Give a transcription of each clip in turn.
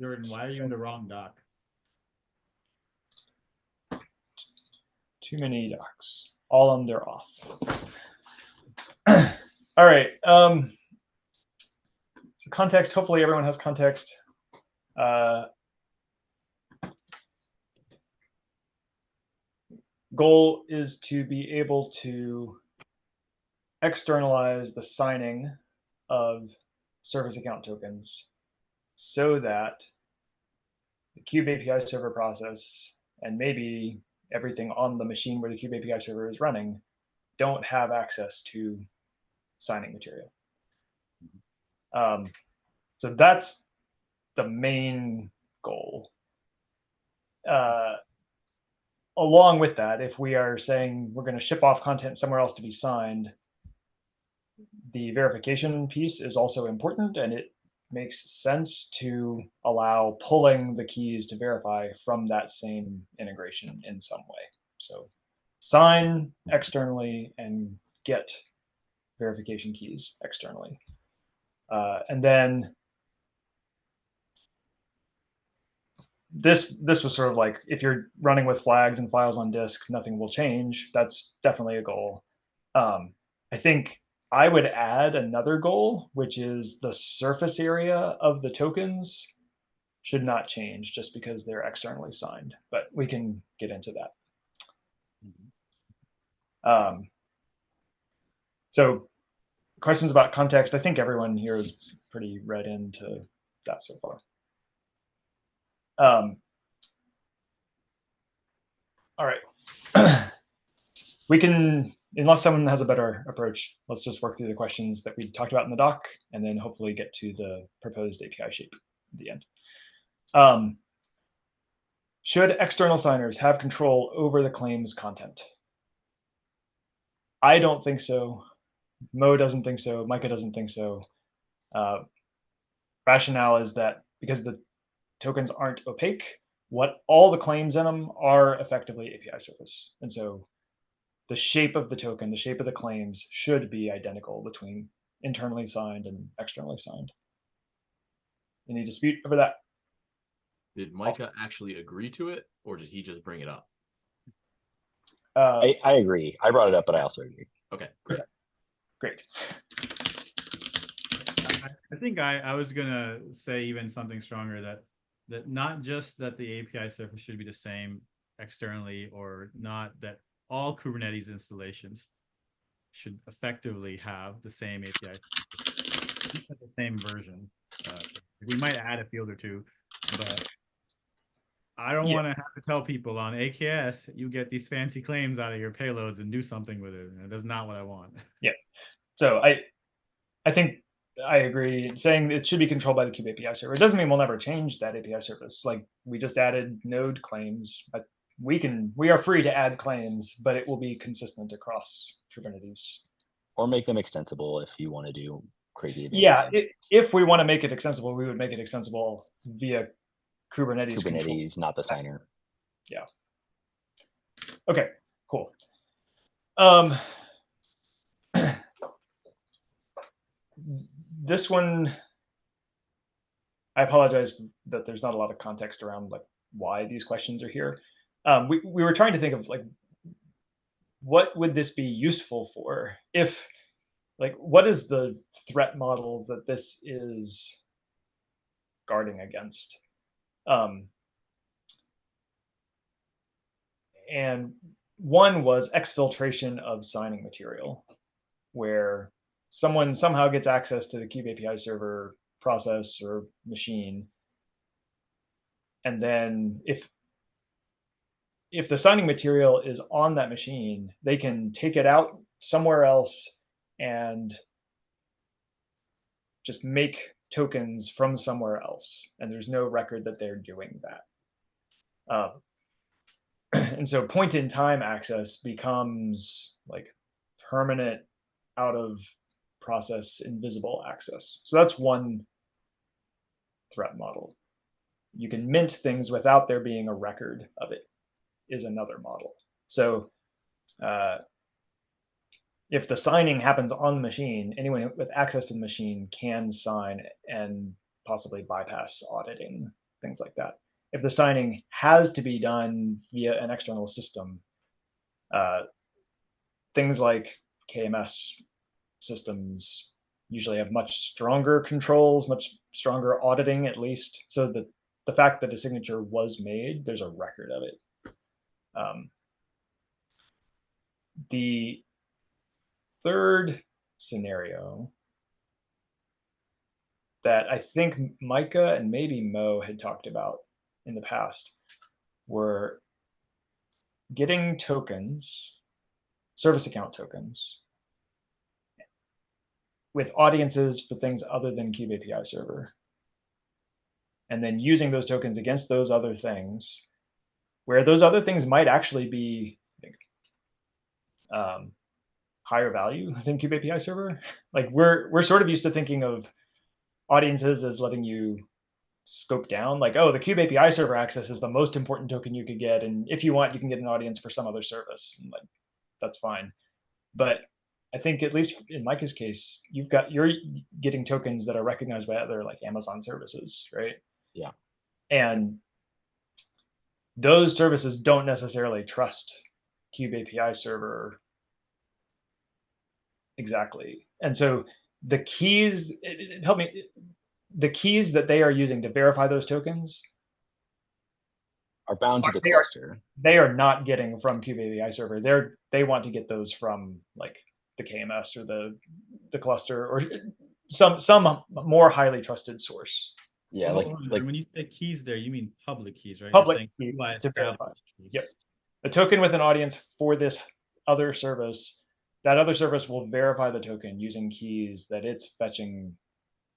Jordan, why are you in the wrong doc? Too many docs. All of them, they're off. All right. So context, hopefully everyone has context. Goal is to be able to externalize the signing of service account tokens so that the Kube API server process and maybe everything on the machine where the Kube API server is running don't have access to signing material. So that's the main goal. Along with that, if we are saying we're going to ship off content somewhere else to be signed, the verification piece is also important, and it makes sense to allow pulling the keys to verify from that same integration in some way. So sign externally and get verification keys externally. And then this was sort of like, if you're running with flags and files on disk, nothing will change. That's definitely a goal. I think I would add another goal, which is the surface area of the tokens should not change just because they're externally signed, but we can get into that. So questions about context, I think everyone here is pretty read into that so far. All right. We can, unless someone has a better approach, let's just work through the questions that we talked about in the doc and then hopefully get to the proposed API shape at the end. Should external signers have control over the claims content? I don't think so. Mo doesn't think so. Micah doesn't think so. Rationale is that because the tokens aren't opaque, what all the claims in them are effectively API service. And so the shape of the token, the shape of the claims should be identical between internally signed and externally signed. Any dispute over that? Did Micah actually agree to it, or did he just bring it up? I agree. I brought it up, but I also agree. Okay, great. Great. I think I was gonna say even something stronger, that not just that the API surface should be the same externally, or not that all Kubernetes installations should effectively have the same API surface, the same version. We might add a field or two, but I don't want to have to tell people on AKS you get these fancy claims out of your payloads and do something with it. That's not what I want. Yeah. So I think I agree. Saying it should be controlled by the Kube API server. It doesn't mean we'll never change that API service. Like, we just added node claims. But we are free to add claims, but it will be consistent across Kubernetes. Or make them extensible if you want to do crazy advanced Yeah, things. if we want to make it extensible, we would make it extensible via Kubernetes control. Not the signer. Yeah. Okay, cool. This one, I apologize that there's not a lot of context around like why these questions are here. We were trying to think of like, what would this be useful for? If, like, what is the threat model that this is guarding against? And one was exfiltration of signing material, where someone somehow gets access to the Kube API server process or machine, and then if the signing material is on that machine, they can take it out somewhere else and just make tokens from somewhere else, and there's no record that they're doing that. And so point in time access becomes like permanent out of process invisible access. So that's one threat model. You can mint things without there being a record of it is another model. So if the signing happens on the machine, anyone with access to the machine can sign and possibly bypass auditing things like that. If the signing has to be done via an external system, things like KMS systems usually have much stronger controls, much stronger auditing, at least, so that the fact that a signature was made, there's a record of it. The third scenario that I think Micah and maybe Mo had talked about in the past were getting tokens, service account tokens, with audiences for things other than Kube API server, and then using those tokens against those other things, where those other things might actually be higher value than Kube API server. Like we're sort of used to thinking of audiences as letting you scope down, like, oh, the Kube API server access is the most important token you could get, and if you want, you can get an audience for some other service. And, like, that's fine. But I think, at least in Micah's case, you're getting tokens that are recognized by other, like, Amazon services, right? Yeah. And those services don't necessarily trust Kube API server exactly. And so the keys, help me, the keys that they are using to verify those tokens are bound to the cluster. They are not getting from Kube API server. They want to get those from, like, the KMS or the cluster or some more highly trusted source. Yeah, Oh, like when you say keys there, you mean public keys, right? Public You're key saying to verify. keys. Yep. A token with an audience for this other service, that other service will verify the token using keys that it's fetching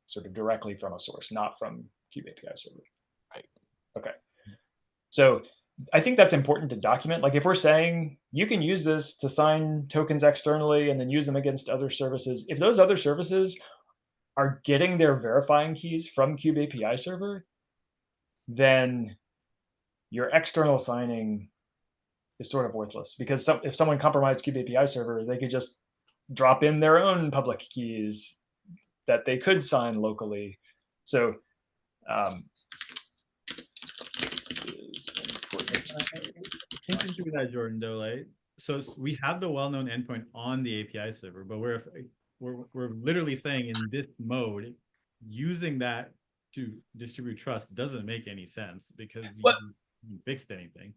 sort of directly from a source, not from Kube API server. Right. Okay. So I think that's important to document. Like, if we're saying you can use this to sign tokens externally and then use them against other services, if those other services are getting their verifying keys from Kube API server, then your external signing is sort of worthless, because if someone compromised Kube API server, they could just drop in their own public keys that they could sign locally. So thinking through that, Jordan, though, like, so we have the well-known endpoint on the API server, but we're literally saying in this mode, using that to distribute trust doesn't make any sense, because you fixed anything.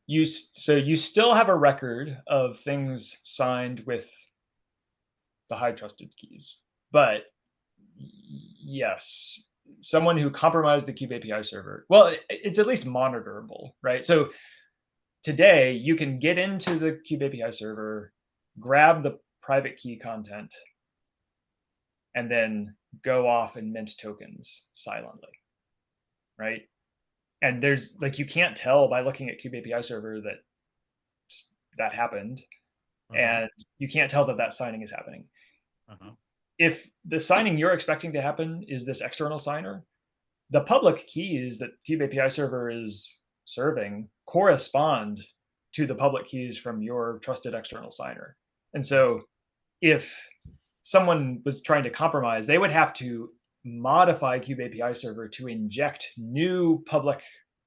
You still have a record of things signed with the high trusted keys, but yes, someone who compromised the Kube API server, well, it's at least monitorable, right? So today you can get into the Kube API server, grab the private key content, and then go off and mint tokens silently, right? And there's, like, you can't tell by looking at Kube API server that happened, and you can't tell that signing is happening. If the signing you're expecting to happen is this external signer, the public keys that Kube API server is serving correspond to the public keys from your trusted external signer. And so if someone was trying to compromise, they would have to modify Kube API server to inject new public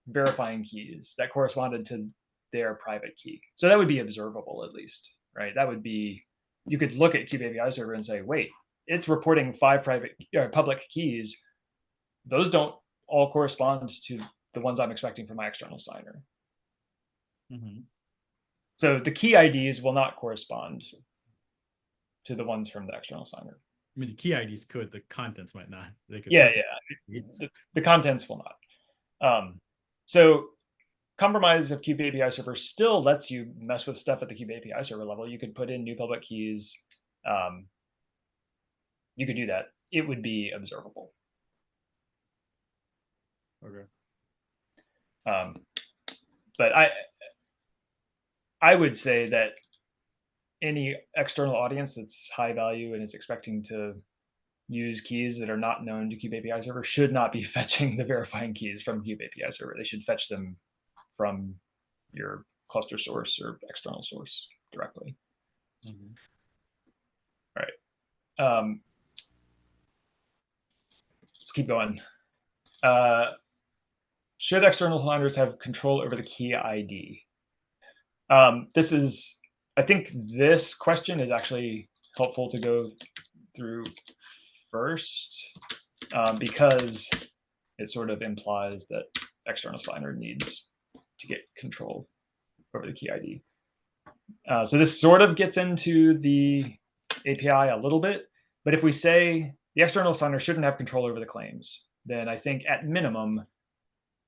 verifying keys that corresponded to their private key. So that would be observable, at least, right? That would be, you could look at Kube API server and say, wait, it's reporting 5 public keys. Those don't all correspond to the ones I'm expecting from my external signer. So the key IDs will not correspond to the ones from the external signer. I mean, the key IDs could, the contents might not. They could. Yeah. The contents will not. So compromise of Kube API server still lets you mess with stuff at the Kube API server level. You could put in new public keys. You could do that. It would be observable. Okay. But I would say that any external audience that's high value and is expecting to use keys that are not known to Kube API server should not be fetching the verifying keys from Kube API server. They should fetch them from your cluster source or external source directly. All right. let's keep going. Should external signers have control over the key ID? This is, I think this question is actually helpful to go through first, because it sort of implies that external signer needs to get control over the key ID. So this sort of gets into the API a little bit, but if we say the external signer shouldn't have control over the claims, then I think at minimum,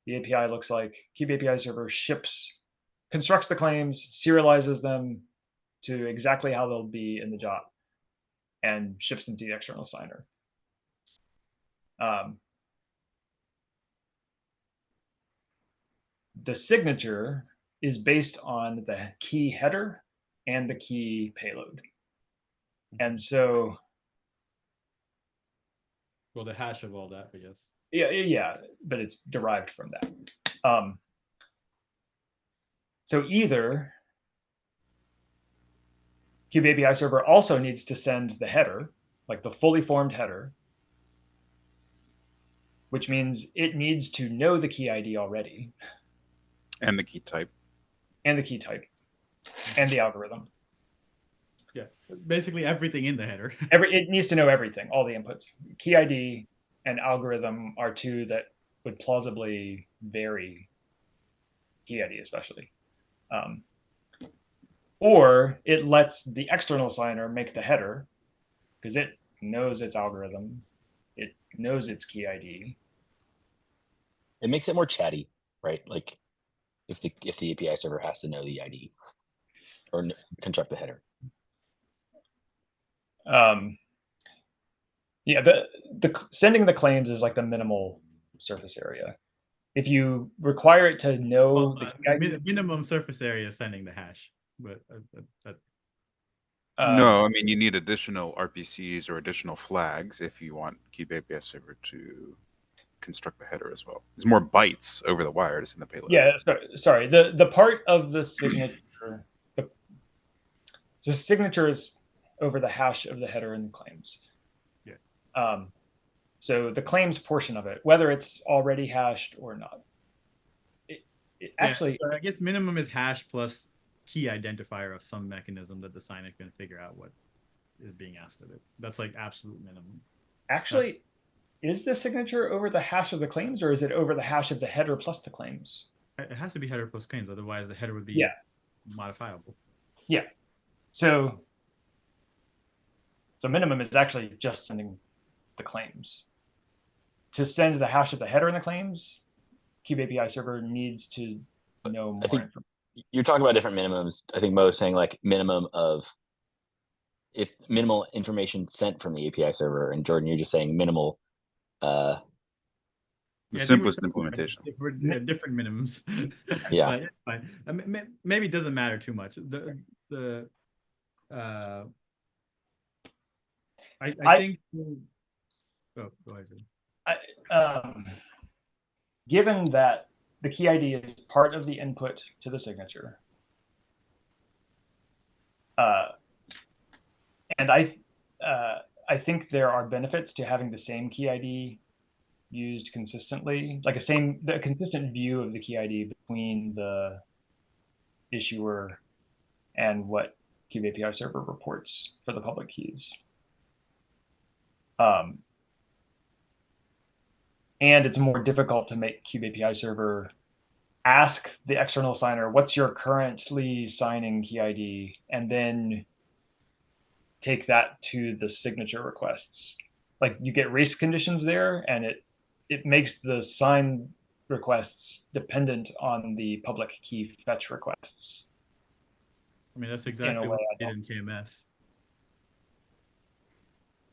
the API looks like Cube API server constructs the claims, serializes them to exactly how they'll be in the job, and ships them to the external signer. The signature is based on the key header and the key payload. And so, well, the hash of all that, I guess. Yeah, but it's derived from that. So either Cube API server also needs to send the header, like the fully formed header, which means it needs to know the key ID already. And the key type. And the key type. And the algorithm. Yeah, basically everything in the header. It needs to know everything, all the inputs. Key ID and algorithm are two that would plausibly vary key ID especially. Or it lets the external signer make the header because it knows its algorithm. It knows its key ID. It makes it more chatty, right? Like if the API server has to know the ID or construct the header. Yeah, the sending the claims is like the minimal surface area. If you require it to know the key ID, minimum surface area is sending the hash, but no, I mean you need additional RPCs or additional flags if you want Cube API server to construct the header as well. There's more bytes over the wires in the payload. Yeah, sorry. The part of the signature, the signature is over the hash of the header and the claims. Yeah. So the claims portion of it, whether it's already hashed or not, actually, I guess minimum is hash plus key identifier of some mechanism that the signer can figure out what is being asked of it. That's like absolute minimum. Actually, is the signature over the hash of the claims, or is it over the hash of the header plus the claims? It has to be header plus claims, otherwise the header would be modifiable. Yeah. So minimum is actually just sending the claims. To send the hash of the header and the claims, Cube API server needs to know more information. You're talking about different minimums. I think Mo is saying like minimum of if minimal information sent from the API server, and Jordan, you're just saying minimal. The simplest implementation. We're different minimums. Yeah. It's fine. I mean, maybe it doesn't matter too much. I think. Oh, go ahead. Given that the key ID is part of the input to the signature, and I think there are benefits to having the same key ID used consistently, like the consistent view of the key ID between the issuer and what Cube API server reports for the public keys. And it's more difficult to make Cube API server ask the external signer, what's your currently signing key ID, and then take that to the signature requests. Like you get race conditions there, and it makes the sign requests dependent on the public key fetch requests. I mean, that's exactly what we did in KMS.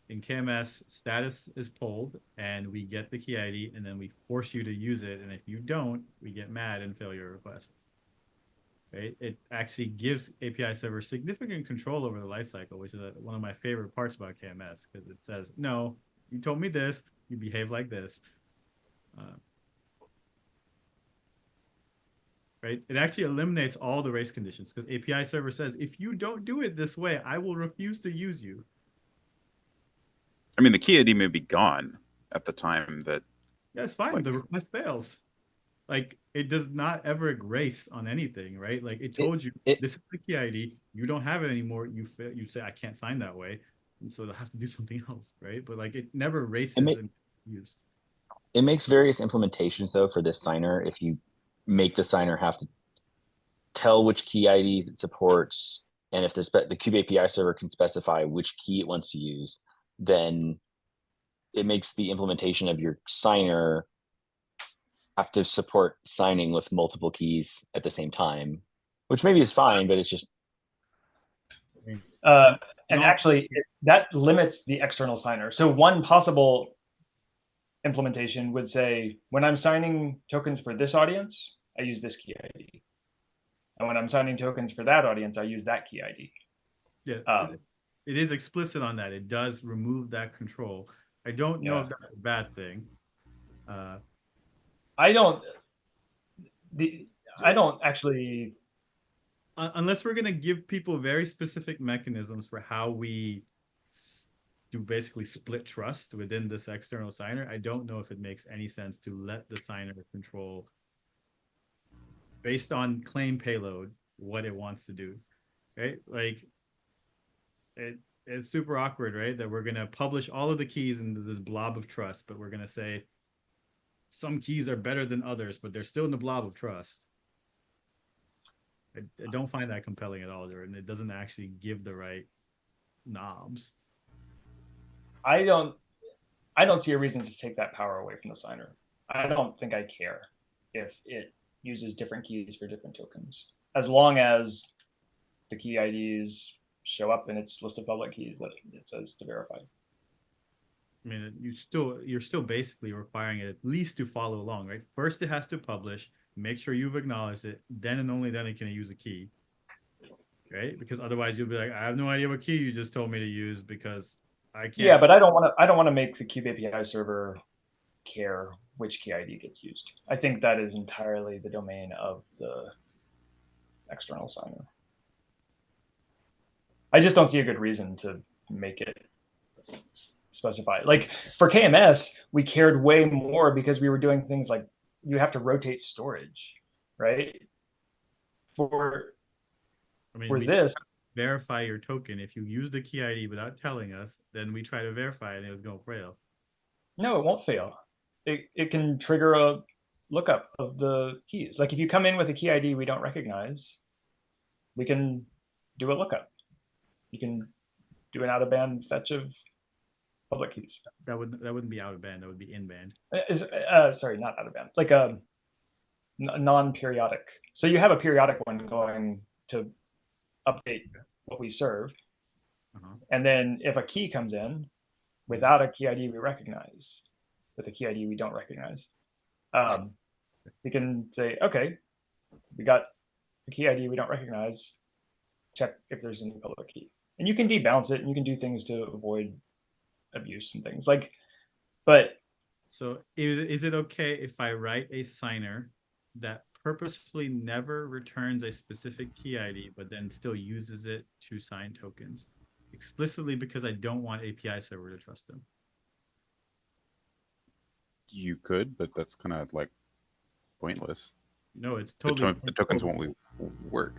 In KMS, status is pulled, and we get the key ID, and then we force you to use it. And if you don't, we get mad and fail your requests. Right? It actually gives API server significant control over the lifecycle, which is one of my favorite parts about KMS, because it says, no, you told me this, you behave like this. Right? It actually eliminates all the race conditions, because API server says, if you don't do it this way, I will refuse to use you. I mean, the key ID may be gone, at the time that Yeah, it's fine. Like- The request fails. Like it does not ever erase on anything, right? Like it told you this is the key ID. You don't have it anymore. You fail. You say I can't sign that way, and so they'll have to do something else, right? But like it never erases and used. It makes various implementations though for this signer. If you make the signer have to tell which key IDs it supports, and if the Cube API server can specify which key it wants to use, then it makes the implementation of your signer have to support signing with multiple keys at the same time, which maybe is fine, but it's just and actually that limits the external signer. So one possible implementation would say, when I'm signing tokens for this audience, I use this key ID. And when I'm signing tokens for that audience, I use that key ID. Yeah, it is explicit on that. It does remove that control. I don't know if that's a bad thing. I don't actually. Unless we're going to give people very specific mechanisms for how we do basically split trust within this external signer, I don't know if it makes any sense to let the signer control based on claim payload what it wants to do, right? Like it's super awkward, right? That we're going to publish all of the keys into this blob of trust, but we're going to say some keys are better than others, but they're still in the blob of trust. I don't find that compelling at all, and it doesn't actually give the right knobs. I don't see a reason to take that power away from the signer. I don't think I care if it uses different keys for different tokens, as long as the key IDs show up in its list of public keys that it says to verify. I mean, you're still basically requiring it at least to follow along, right? First, it has to publish, make sure you've acknowledged it, then and only then it can use a key, right? Because otherwise you'll be like, I have no idea what key you just told me to use because I can't. Yeah, but I don't want to make the Cube API server care which key ID gets used. I think that is entirely the domain of the external signer. I just don't see a good reason to make it specify. Like for KMS, we cared way more because we were doing things like you have to rotate storage, right? For this, verify your token. If you use the key ID without telling us, then we try to verify it and it was going to fail. No, it won't fail. It can trigger a lookup of the keys. Like if you come in with a key ID we don't recognize, we can do a lookup. You can do an out-of-band fetch of public keys. That wouldn't be out-of-band. That would be in-band. Sorry, not out-of-band. Like a non-periodic. So you have a periodic one going to update what we serve. And then if a key comes in without a key ID we recognize, with a key ID we don't recognize, we can say, okay, we got a key ID we don't recognize, check if there's a new public key. And you can debalance it and you can do things to avoid abuse and things like, but. So is it okay if I write a signer that purposefully never returns a specific key ID, but then still uses it to sign tokens explicitly because I don't want API server to trust them? you could, but that's kind of like pointless. No, it's totally. The tokens won't work.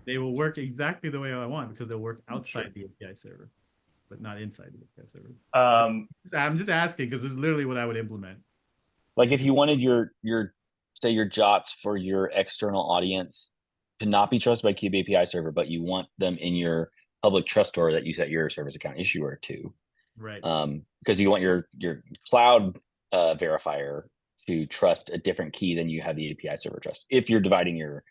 They will work exactly the way I want because they'll work outside the API server, but not inside the API server. I'm just asking because this is literally what I would implement. Like if you wanted your say your JOTs for your external audience to not be trusted by Cube API server, but you want them in your public trust store that you set your service account issuer to, right? Because you want your cloud verifier to trust a different key than you have the API server trust. If you're dividing your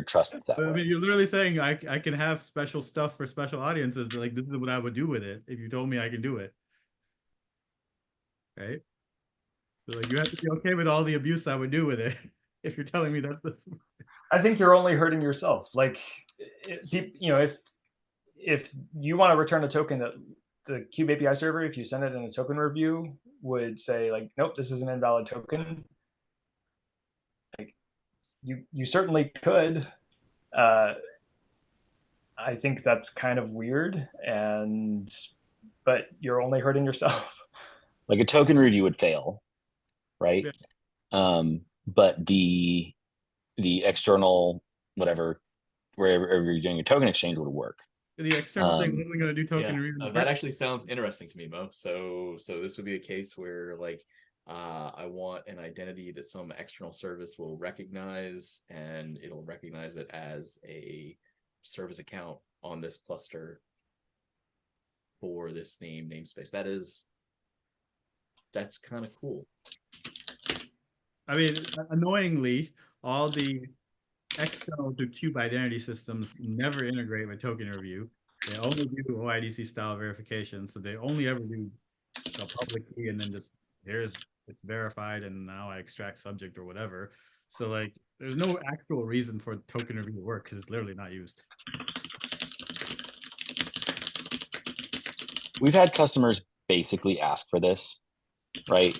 trusts that way. I mean, you're literally saying I can have special stuff for special audiences. Like this is what I would do with it if you told me I can do it. Right? So like you have to be okay with all the abuse I would do with it if you're telling me that's this. I think you're only hurting yourself. Like, you know, if you want to return a token that the Cube API server, if you send it in a token review, would say like, nope, this is an invalid token. Like, you certainly could. I think that's kind of weird, but you're only hurting yourself. Like a token review would fail, right? Yeah. But the external whatever, wherever you're doing your token exchange would work. The external thing wasn't going to do token Yeah, review. in the that first actually sounds interesting to me, Mo. So this would be a case where like I want an identity that some external service will recognize, and it'll recognize it as a service account on this cluster for this namespace. That's kind of cool. I mean, annoyingly, all the external to Cube identity systems never integrate with token review. They only do OIDC style verification. So they only ever do a public key and then just it's verified and now I extract subject or whatever. So like there's no actual reason for token review to work because it's literally not used. We've had customers basically ask for this, right?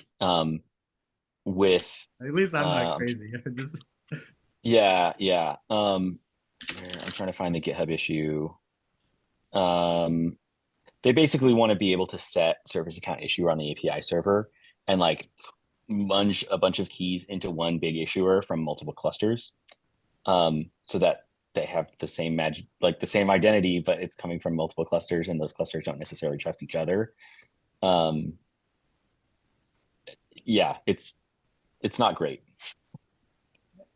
With At least I'm not crazy. Just... yeah. I'm trying to find the GitHub issue. They basically want to be able to set service account issuer on the API server and like munge a bunch of keys into one big issuer from multiple clusters, so that they have the same magic, like the same identity, but it's coming from multiple clusters, and those clusters don't necessarily trust each other. Yeah, it's not great.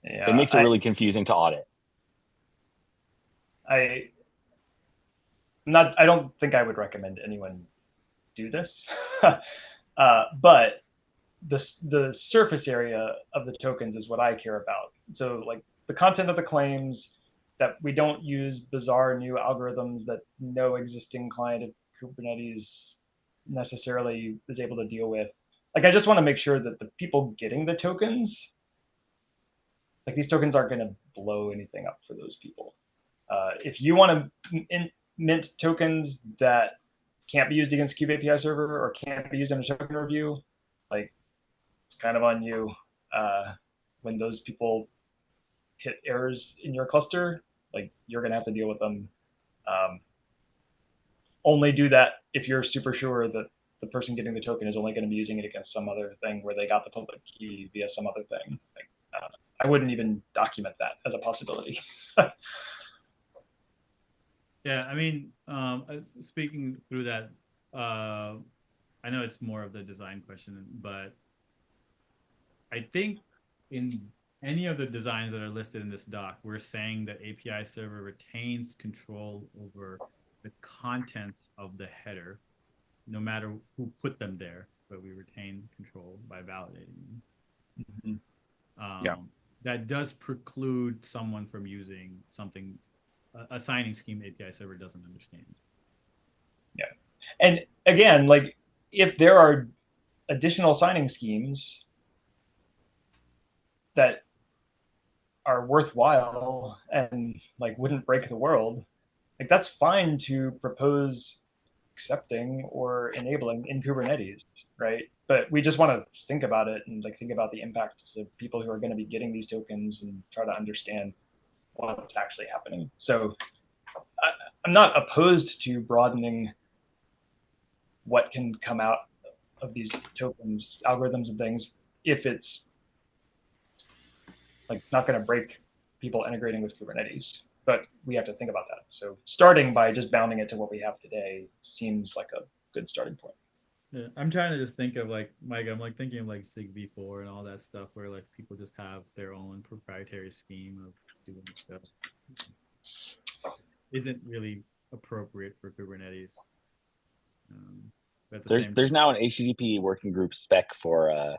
Yeah, It makes it really confusing to audit. I don't think I would recommend anyone do this. But the surface area of the tokens is what I care about. So like the content of the claims, that we don't use bizarre new algorithms that no existing client of Kubernetes necessarily is able to deal with. Like I just want to make sure that the people getting the tokens, like these tokens aren't going to blow anything up for those people. If you want to mint tokens that can't be used against Kube API server or can't be used in a token review, like it's kind of on you. When those people hit errors in your cluster, like you're going to have to deal with them. Only do that if you're super sure that the person getting the token is only going to be using it against some other thing where they got the public key via some other thing. Like, I wouldn't even document that as a possibility. Yeah, I mean, speaking through that, I know it's more of the design question, but I think in any of the designs that are listed in this doc, we're saying that API server retains control over the contents of the header, no matter who put them there, but we retain control by validating them. Yeah. That does preclude someone from using something, a signing scheme API server doesn't understand. Yeah. And again, like if there are additional signing schemes that are worthwhile and like wouldn't break the world, like that's fine to propose accepting or enabling in Kubernetes, right? But we just want to think about it and like think about the impacts of people who are going to be getting these tokens and try to understand what's actually happening. So I'm not opposed to broadening what can come out of these tokens, algorithms and things, if it's like not going to break people integrating with Kubernetes. But we have to think about that. So starting by just bounding it to what we have today seems like a good starting point. Yeah, I'm trying to just think of like Mike. I'm like thinking of like SIG-V4 and all that stuff, where like people just have their own proprietary scheme of doing stuff. Isn't really appropriate for Kubernetes. But at the There's now an HTTP working group spec for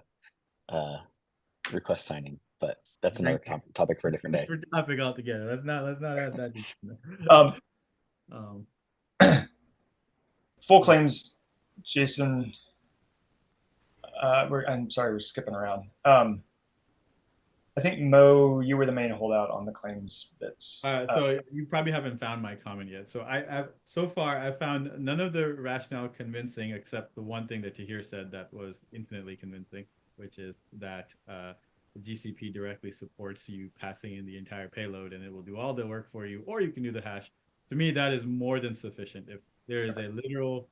request signing, but that's another topic for a different day. Different topic altogether. Let's not add that. Full claims, Jason. I'm sorry, we're skipping around. I think Mo, you were the main holdout on the claims bits. So you probably haven't found my comment yet. So so far I've found none of the rationale convincing, except the one thing that Tahir said that was infinitely convincing, which is that the GCP directly supports you passing in the entire payload, and it will do all the work for you, or you can do the hash. To me, that is more than sufficient. If there is a literal,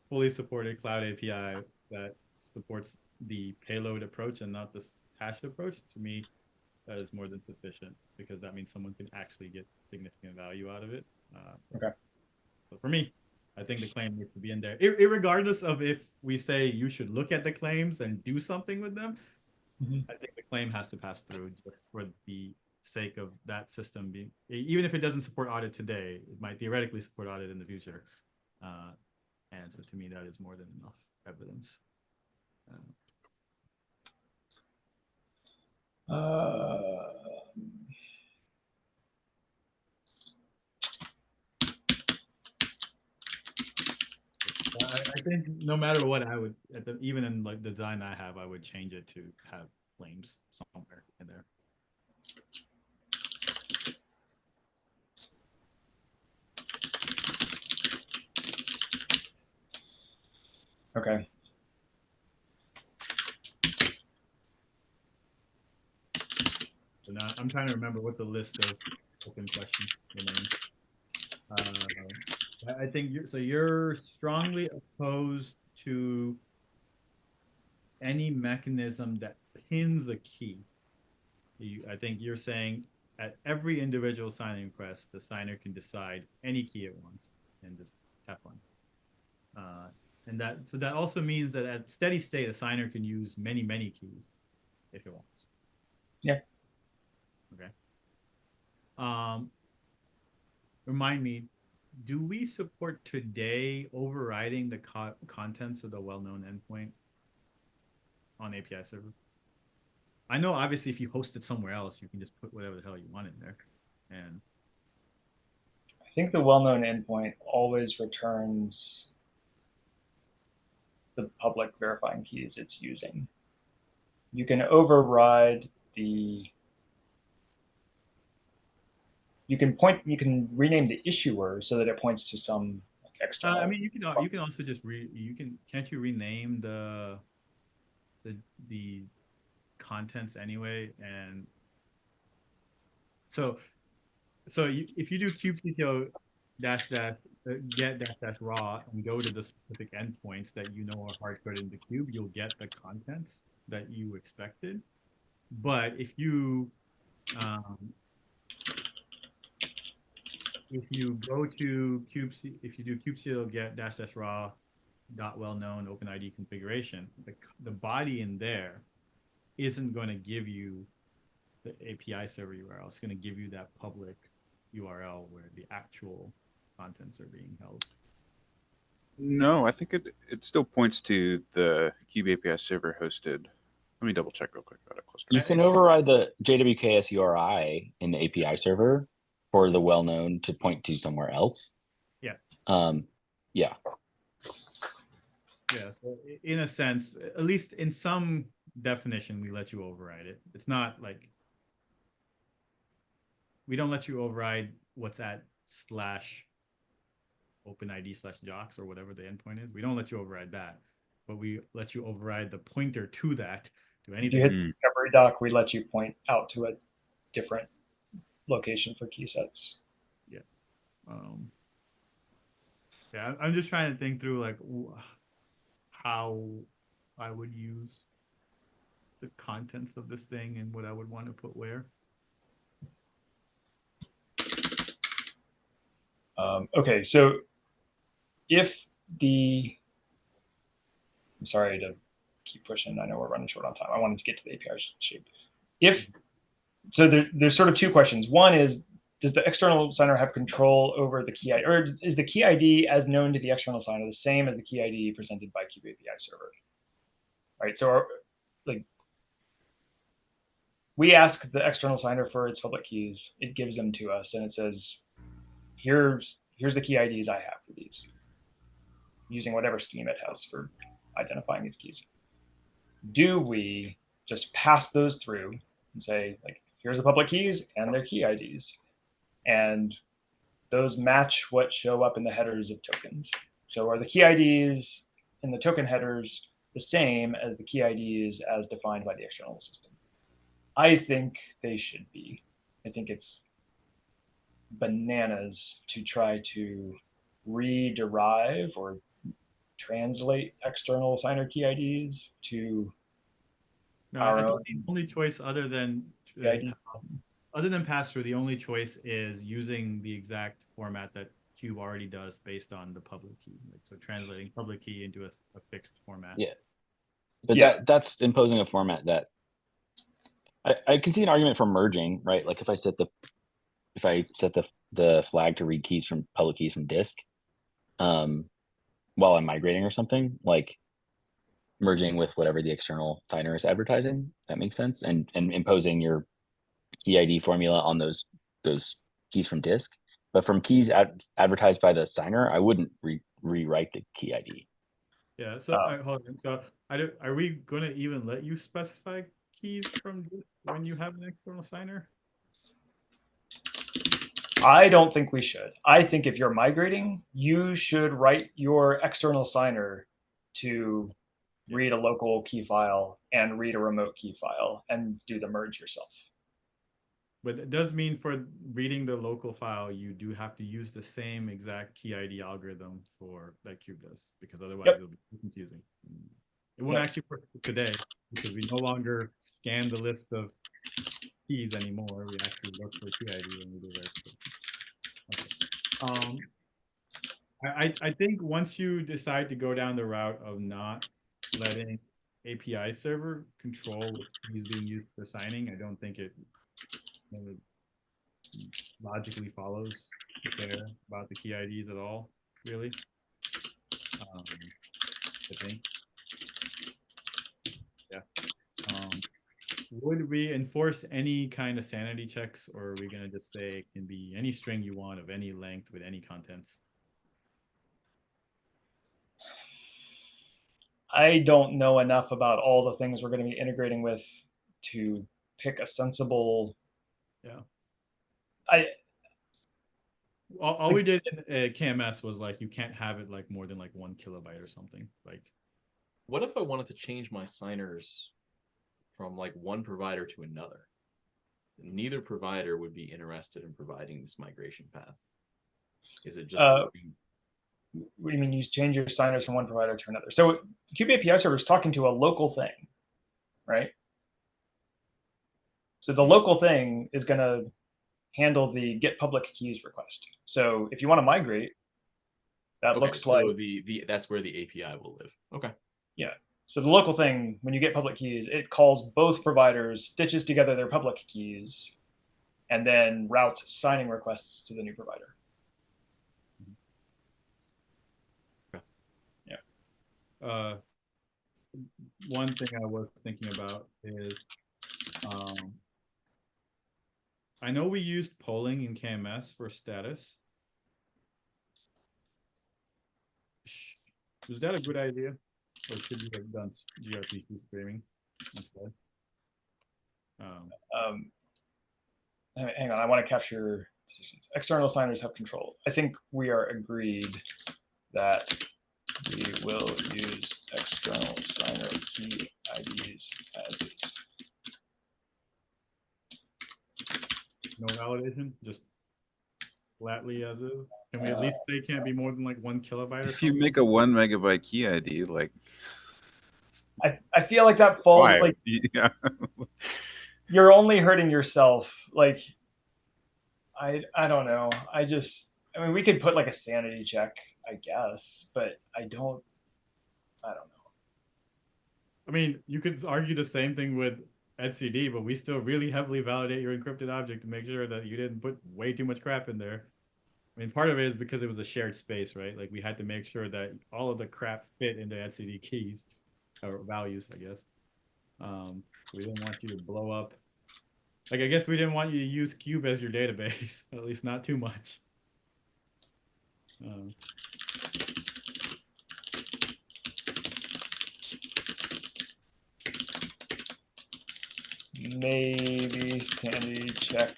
fully supported cloud API that supports the payload approach and not this hashed approach, to me, that is more than sufficient, because that means someone can actually get significant value out of it. Okay. So for me, I think the claim needs to be in there, irregardless of if we say you should look at the claims and do something with them. I think the claim has to pass through just for the sake of that system being, even if it doesn't support audit today, it might theoretically support audit in the future. And so to me, that is more than enough evidence. I think no matter what, I would, even in like the design I have, I would change it to have claims somewhere in there. Okay. So now I'm trying to remember what the list of open questions remain. I think you're strongly opposed to any mechanism that pins a key. I think you're saying at every individual signing request, the signer can decide any key it wants and just tap on. And that also means that at steady state, a signer can use many keys if it wants. Yeah. Okay. Remind me, do we support today overriding the contents of the well-known endpoint on API server? I know obviously if you host it somewhere else, you can just put whatever the hell you want in there. And I think the well-known endpoint always returns the public verifying keys it's using. You can override the, you can rename the issuer so that it points to some like, external. I mean, you can also just can't you rename the contents anyway? And so if you do kubectl get raw and go to the specific endpoints that you know are hard-coded in the cube, you'll get the contents that you expected. But if you go to if you do kubectl get --raw .well-known OpenID configuration, the body in there isn't going to give you the API server URL. It's going to give you that public URL where the actual contents are being held. No, I think it still points to the Cube API server hosted. Let me double check real quick about a cluster. You can override the JWKS URI in the API server for the well-known to point to somewhere else. Yeah. Yeah. Yeah. So in a sense, at least in some definition, we let you override it. It's not like we don't let you override what's at /OpenID/jocks or whatever the endpoint is. We don't let you override that, but we let you override the pointer to that, to anything. If you hit discovery doc, we let you point out to a different location for key sets. Yeah. Yeah, I'm just trying to think through like how I would use the contents of this thing and what I would want to put where. Okay, so if I'm sorry to keep pushing. I know we're running short on time. I wanted to get to the API shape. There's sort of two questions. One is, does the external signer have control over the key ID, or is the key ID as known to the external signer the same as the key ID presented by Cube API server? Right. So, we ask the external signer for its public keys. It gives them to us, and it says, here's the key IDs I have for these, using whatever scheme it has for identifying these keys. Do we just pass those through and say, like, here's the public keys and their key IDs, and those match what show up in the headers of tokens? So are the key IDs in the token headers the same as the key IDs as defined by the external system? I think they should be. I think it's bananas to try to rederive or translate external signer key IDs to No, our I own think the only choice key ID. other than pass-through, the only choice is using the exact format that Cube already does based on the public key. Like, so translating public key into a fixed format. Yeah. But Yeah. that's imposing a format that I can see an argument for merging, right? Like if I set the flag to read keys from public keys from disk, while I'm migrating or something, like merging with whatever the external signer is advertising, that makes sense, and imposing your key ID formula on those keys from disk. But from keys advertised by the signer, I wouldn't rewrite the key ID. Yeah. So hold on. So are we going to even let you specify keys from disk when you have an external signer? I don't think we should. I think if you're migrating, you should write your external signer to read a local key file and read a remote key file and do the merge yourself. But it does mean for reading the local file, you do have to use the same exact key ID algorithm for that Cube does, because otherwise it'll be confusing. It won't actually work today because we no longer scan the list of keys anymore. We actually look for key ID when we do verification. Okay. I think once you decide to go down the route of not letting API server control which keys being used for signing, I don't think it logically follows to care about the key IDs at all, really. I think. Yeah. Would we enforce any kind of sanity checks, or are we going to just say it can be any string you want of any length with any contents? I don't know enough about all the things we're going to be integrating with to pick a sensible. Yeah. All we did in KMS was like you can't have it like more than like 1 kilobyte or something. Like, what if I wanted to change my signers from like one provider to another? Neither provider would be interested in providing this migration path. Is it just what do you mean you change your signers from one provider to another? So Cube API server is talking to a local thing, right? So the local thing is going to handle the get public keys request. So if you want to migrate, that looks like that's where the API will live. Okay. Yeah. So the local thing, when you get public keys, it calls both providers, stitches together their public keys, and then routes signing requests to the new provider. Yeah. One thing I was thinking about is, I know we used polling in KMS for status. Was that a good idea? Or should we have done gRPC streaming instead? Hang on, I want to capture decisions. External signers have control. I think we are agreed that we will use external signer key IDs as is. No validation, just flatly as is. Can we at least say it can't be more than like 1 kilobyte or If you something? make a 1 megabyte key ID, like I feel like that falls why? like Yeah. you're only hurting yourself. Like I don't know. I mean we could put like a sanity check, I guess, but I don't know. I mean, you could argue the same thing with etcd, but we still really heavily validate your encrypted object to make sure that you didn't put way too much crap in there. I mean, part of it is because it was a shared space, right? Like we had to make sure that all of the crap fit into etcd keys or values, I guess. We didn't want you to blow up. Like, I guess we didn't want you to use Cube as your database, at least not too much. Maybe sanity check.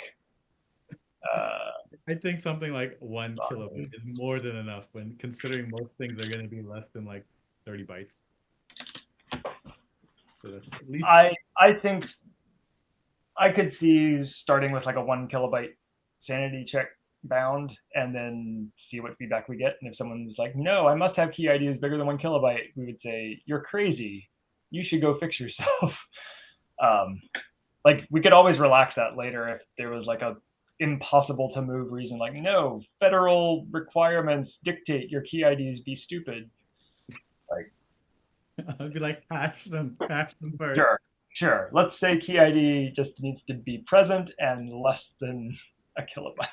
I think something like 1 kilobyte is more than enough when considering most things are going to be less than like 30 bytes. So that's at least. I think I could see starting with like a 1 kilobyte sanity check bound and then see what feedback we get. And if someone's like, no, I must have key ID is bigger than 1 kilobyte, we would say, you're crazy. You should go fix yourself. Like we could always relax that later if there was like a impossible to move reason, like, no, federal requirements dictate your key IDs be stupid. I'd be like, hash them first. Sure. Let's say key ID just needs to be present and less than a kilobyte.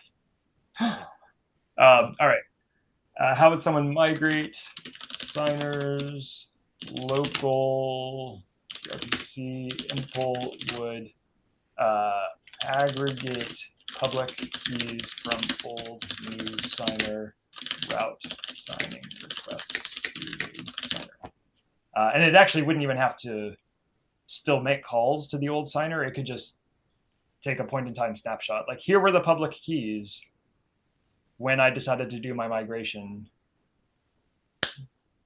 All right. How would someone migrate signers? Local RPC impl would aggregate public keys from old new signer, route signing requests to new signer. And it actually wouldn't even have to still make calls to the old signer. It could just take a point in time snapshot. Like, here were the public keys when I decided to do my migration.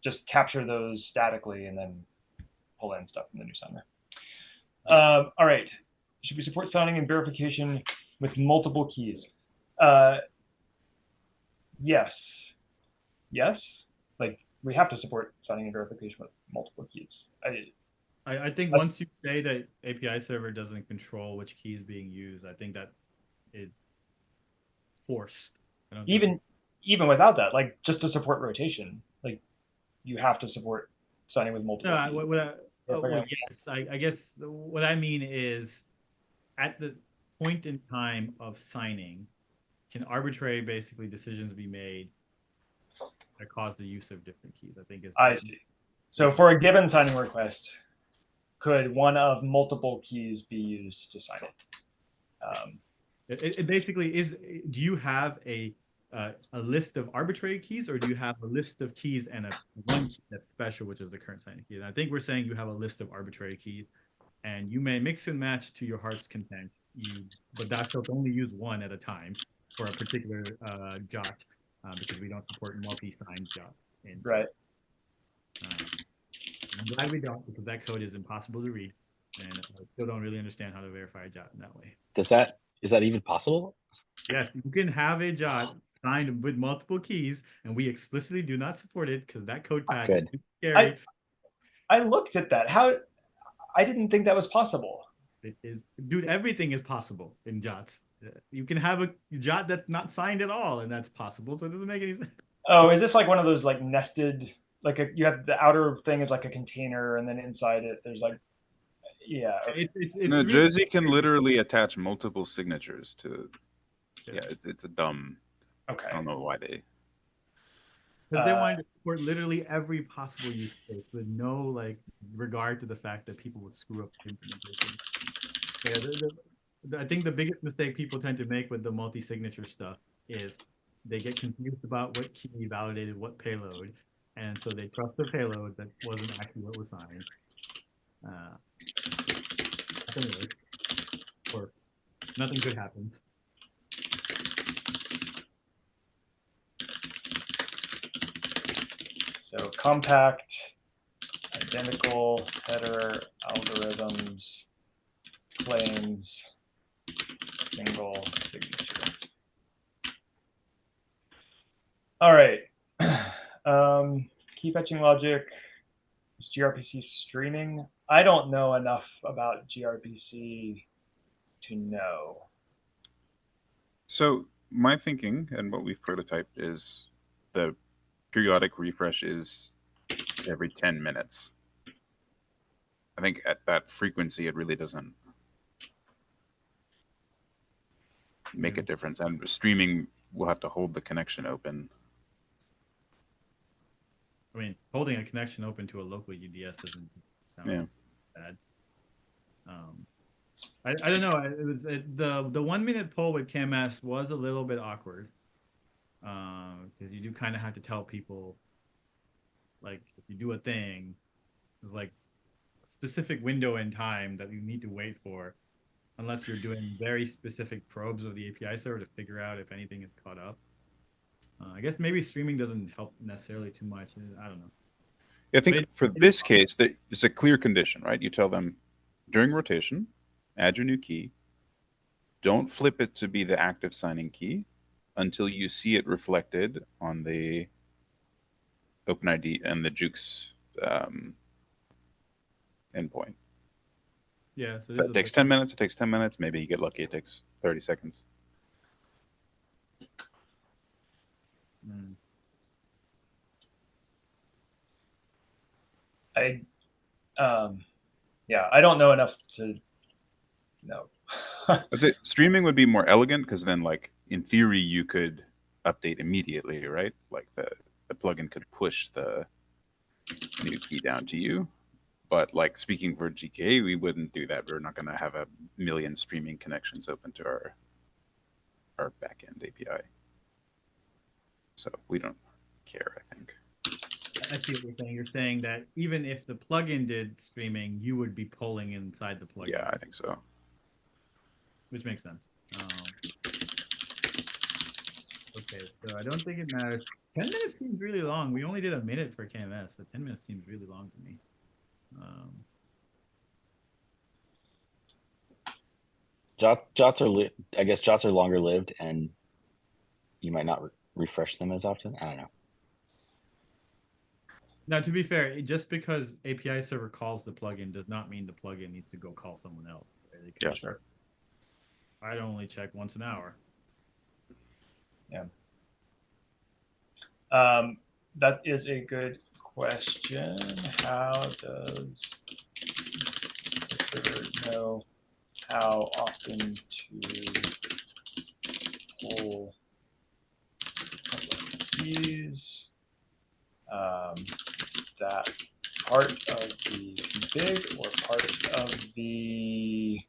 Just capture those statically and then pull in stuff from the new signer. All right. Should we support signing and verification with multiple keys? Yes. Like, we have to support signing and verification with multiple keys. I think once you say that API server doesn't control which key is being used, I think that it's forced. Even without that, like, just to support rotation, like, you have to support signing with multiple keys. Yes, I guess what I mean is, at the point in time of signing, can arbitrary basically decisions be made that cause the use of different keys? I think I see. So for a given signing request, could one of multiple keys be used to sign it? It basically is. Do you have a list of arbitrary keys, or do you have a list of keys and one key that's special, which is the current signing key? And I think we're saying you have a list of arbitrary keys, and you may mix and match to your heart's content. But thou shalt only use one at a time for a particular jot, because we don't support multi-signed jots. Right. I'm glad we don't, because that code is impossible to read, and I still don't really understand how to verify a jot in that way. Is that even possible? Yes, you can have a jot signed with multiple keys, and we explicitly do not support it because that code path is too scary. I looked at that. I didn't think that was possible. It is, dude. Everything is possible in jots. You can have a jot that's not signed at all, and that's possible. So it doesn't make any sense. Oh, is this like one of those like nested? Like you have the outer thing is like a container, and then inside it there's like, yeah. It's no, really Josie can literally attach multiple signatures to. Yeah, it's a dumb. Okay. I don't know why they. Because they wanted to support literally every possible use case with no like regard to the fact that people would screw up the implementation. Yeah, I think the biggest mistake people tend to make with the multi-signature stuff is they get confused about what key validated what payload, and so they trust the payload that wasn't actually what was signed. Or nothing good happens. So compact, identical header algorithms, claims, single signature. All right. Key fetching logic, is gRPC streaming? I don't know enough about gRPC to know. So my thinking and what we've prototyped is the periodic refresh is every 10 minutes. I think at that frequency, it really doesn't make a difference. And streaming will have to hold the connection open. I mean, holding a connection open to a local UDS doesn't sound bad. I don't know. It was the 1 minute poll with CAMS was a little bit awkward, because you do kind of have to tell people, like, if you do a thing, there's like a specific window in time that you need to wait for, unless you're doing very specific probes of the API server to figure out if anything is caught up. I guess maybe streaming doesn't help necessarily too much. I don't know. I think for this case, it's a clear condition, right? You tell them during rotation, add your new key. Don't flip it to be the active signing key. until you see it reflected on the OpenID and the Jukes endpoint. Yeah, so If this that is takes 10 minutes, it takes 10 minutes. Maybe you get lucky, it takes 30 seconds. Mm. Yeah, I don't know enough to know. I'd say streaming would be more elegant because then, like, in theory, you could update immediately, right? Like the plugin could push the new key down to you. But like speaking for GK, we wouldn't do that. We're not going to have a million streaming connections open to our backend API. So we don't care, I think. I see what you're saying. You're saying that even if the plugin did streaming, you would be polling inside the plugin. Yeah, I think so. Which makes sense. Okay, so I don't think it matters. 10 minutes seems really long. We only did a minute for KMS, so 10 minutes seems really long to me. Jots are I guess jots are longer lived, and you might not refresh them as often. I don't know. Now, to be fair, just because API server calls the plugin does not mean the plugin needs to go call someone else. Right? Yeah, sure. I'd only check once an hour. Yeah. That is a good question. How does the server know how often to pull keys? Is that part of the config or part of the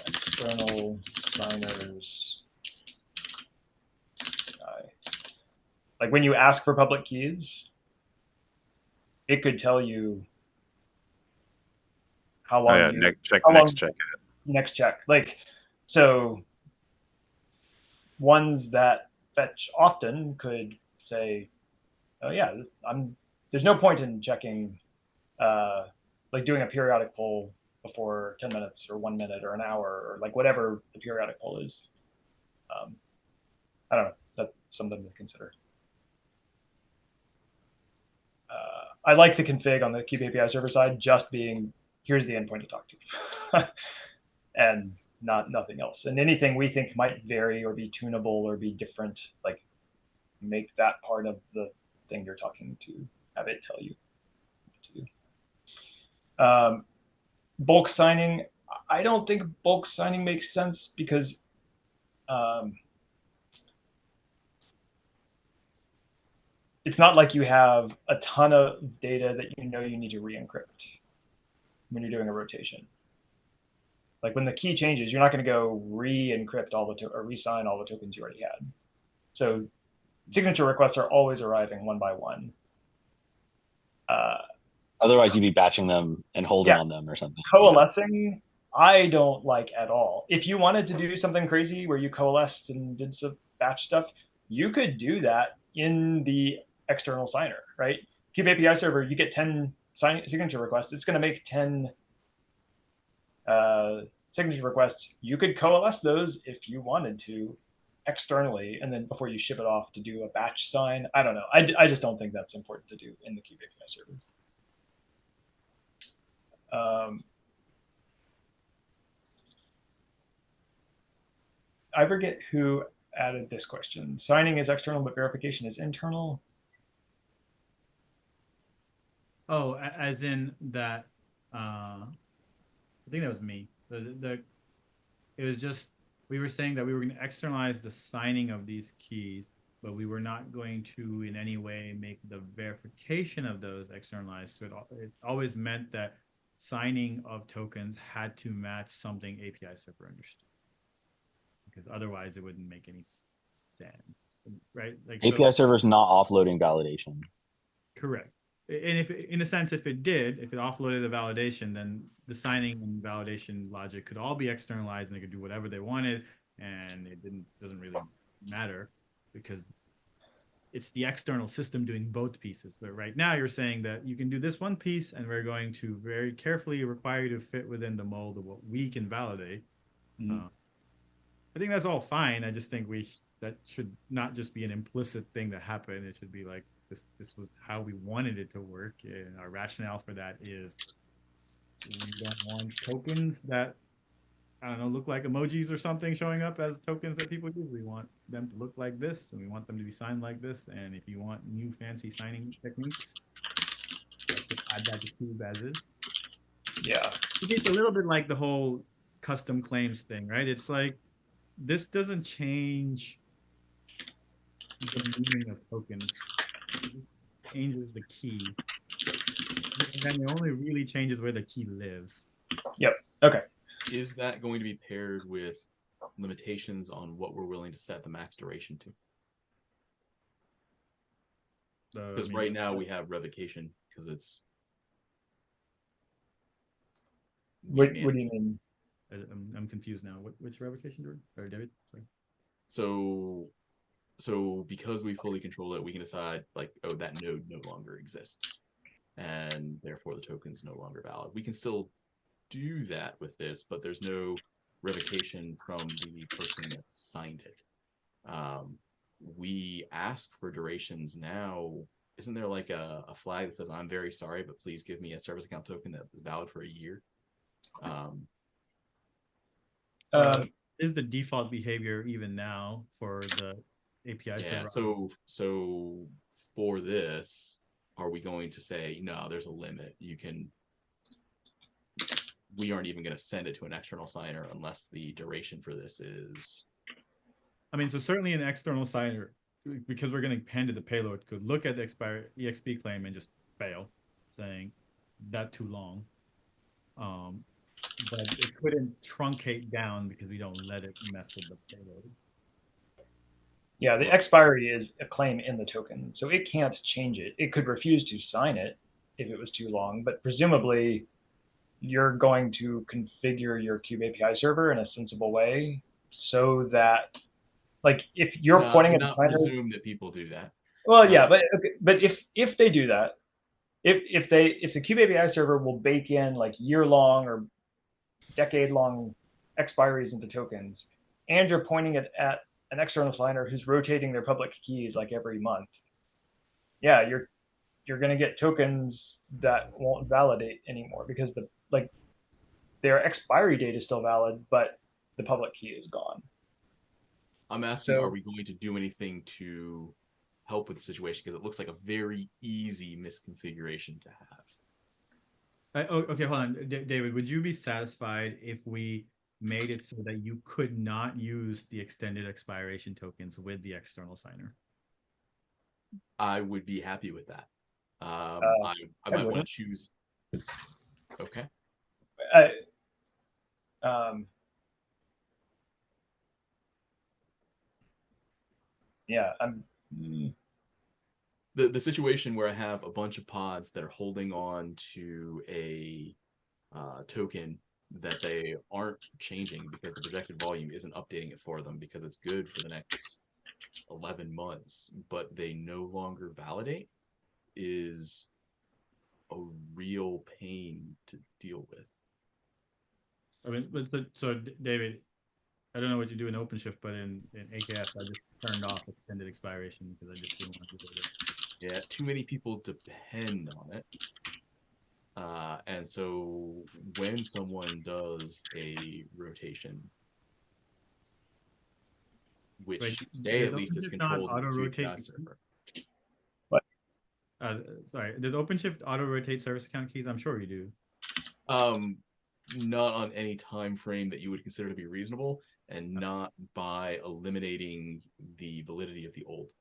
external signers? Like when you ask for public keys, it could tell you how long. Oh, yeah, next check. Next check. Like, so ones that fetch often could say, oh yeah, there's no point in checking, like doing a periodic poll before 10 minutes or 1 minute or an hour or like whatever the periodic poll is. I don't know. That's something to consider. I like the config on the Kube API server side just being, here's the endpoint to talk to, and nothing else. And anything we think might vary or be tunable or be different, like make that part of the thing you're talking to, have it tell you what to do. Bulk signing, I don't think bulk signing makes sense because it's not like you have a ton of data that you know you need to re-encrypt when you're doing a rotation. Like when the key changes, you're not going to go re-encrypt all the or re-sign all the tokens you already had. So signature requests are always arriving one by one. Otherwise, you'd be batching them and holding on them or something. Coalescing, I don't like at all. If you wanted to do something crazy where you coalesced and did some batch stuff, you could do that in the external signer, right? Kube API server, you get 10 signature requests. It's going to make 10 signature requests. You could coalesce those if you wanted to externally, and then before you ship it off to do a batch sign. I don't know. I just don't think that's important to do in the Kube API server. I forget who added this question. Signing is external, but verification is internal. Oh, as in that. I think that was me. It was just we were saying that we were going to externalize the signing of these keys, but we were not going to in any way make the verification of those externalized. So it always meant that signing of tokens had to match something API server understood, because otherwise it wouldn't make any sense, right? Like API server is not offloading validation. Correct. And if, in a sense, if it offloaded the validation, then the signing and validation logic could all be externalized, and they could do whatever they wanted, and it doesn't really matter because it's the external system doing both pieces. But right now, you're saying that you can do this one piece, and we're going to very carefully require you to fit within the mold of what we can validate. Mm-hmm. I think that's all fine. I just think that should not just be an implicit thing that happened. It should be like this was how we wanted it to work, and our rationale for that is we don't want tokens that, I don't know, look like emojis or something showing up as tokens that people use. We want them to look like this, and we want them to be signed like this. And if you want new fancy signing techniques, let's just add that to Cube as is. Yeah. It's a little bit like the whole custom claims thing, right? It's like this doesn't change the meaning of tokens. It just changes the key. And then it only really changes where the key lives. Yep. Okay. Is that going to be paired with limitations on what we're willing to set the max duration to? Because right now we have revocation because it's. What do you mean? I'm confused now. Which revocation, Jordan? Or David? Sorry. So because we fully control it, we can decide like, oh, that node no longer exists, and therefore the token's no longer valid. We can still do that with this, but there's no revocation from the person that signed it. We ask for durations now. Isn't there like a flag that says, I'm very sorry, but please give me a service account token that's valid for a year? Is the default behavior even now for the API server? So for this, are we going to say, no, there's a limit? We aren't even going to send it to an external signer unless the duration for this is. I mean, so certainly an external signer, because we're going to append to the payload, could look at the EXP claim and just fail, saying that too long. But it couldn't truncate down because we don't let it mess with the payload. Yeah, the expiry is a claim in the token, so it can't change it. It could refuse to sign it if it was too long, but presumably you're going to configure your Cube API server in a sensible way so that, like, if you're pointing at the signer, presume that people do that. Well, yeah, but if they do that, if the Cube API server will bake in like year-long or decade-long expiries into tokens, and you're pointing it at an external signer who's rotating their public keys like every month, yeah, you're going to get tokens that won't validate anymore because their expiry date is still valid, but the public key is gone. I'm asking, are we going to do anything to help with the situation? Because it looks like a very easy misconfiguration to have. Okay, hold on. David, would you be satisfied if we made it so that you could not use the extended expiration tokens with the external signer? I would be happy with that. I might want to choose. Okay. Yeah, the situation where I have a bunch of pods that are holding on to a token that they aren't changing because the projected volume isn't updating it for them because it's good for the next 11 months, but they no longer validate is a real pain to deal with. I mean, but so David, I don't know what you do in OpenShift, but in AKS, I just turned off extended expiration because I just didn't want to do it. Yeah, too many people depend on it. And so when someone does a rotation, which today at least is controlled by the API server. What? Sorry, does OpenShift auto-rotate service account keys? I'm sure you do. Not on any time frame that you would consider to be reasonable, and not by eliminating the validity of the old,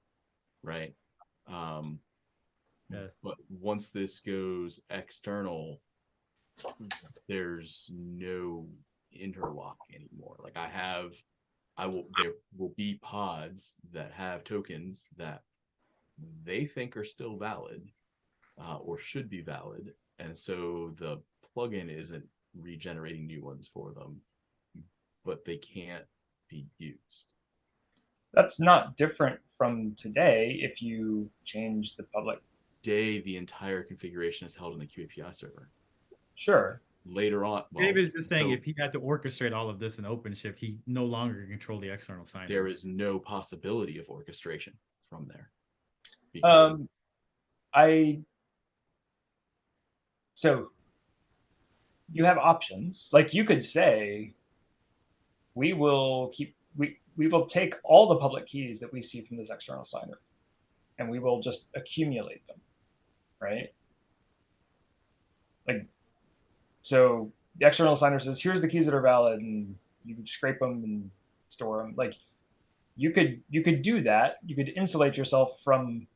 right? Yes. But once this goes external, there's no interlock anymore. Like there will be pods that have tokens that they think are still valid or should be valid, and so the plugin isn't regenerating new ones for them, but they can't be used. That's not different from today if you change the public. Today, the entire configuration is held in the QAPI server. Sure, later on. Well, David's just saying so if he had to orchestrate all of this in OpenShift, he no longer control the external signer. there is no possibility of orchestration from there. Because So you have options. Like you could say, we will take all the public keys that we see from this external signer, and we will just accumulate them, right? Like, so the external signer says, here's the keys that are valid, and you can scrape them and store them. Like, you could do that. You could insulate yourself from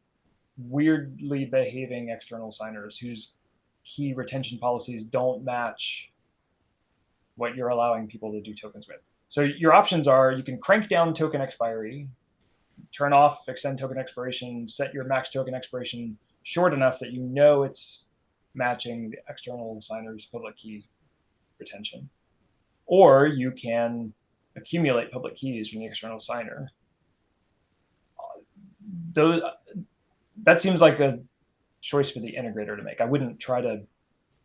weirdly behaving external signers whose key retention policies don't match what you're allowing people to do tokens with. So your options are, you can crank down token expiry, turn off extend token expiration, set your max token expiration short enough that you know it's matching the external signer's public key retention. Or you can accumulate public keys from the external signer. That seems like a choice for the integrator to make. I wouldn't try to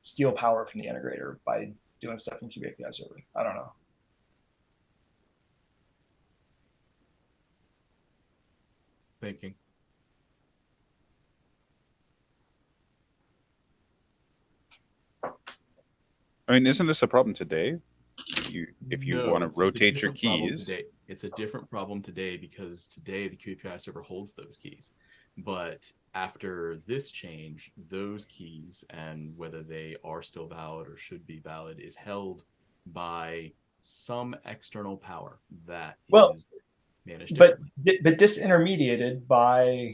steal power from the integrator by doing stuff in kubeAPI server. I don't know. thinking. I mean, isn't this a problem today? If you No, want it's to a rotate your different problem keys, today. It's a different problem today because today the kubeAPI server holds those keys. But after this change, those keys and whether they are still valid or should be valid is held by some external power that is managed differently. But disintermediated by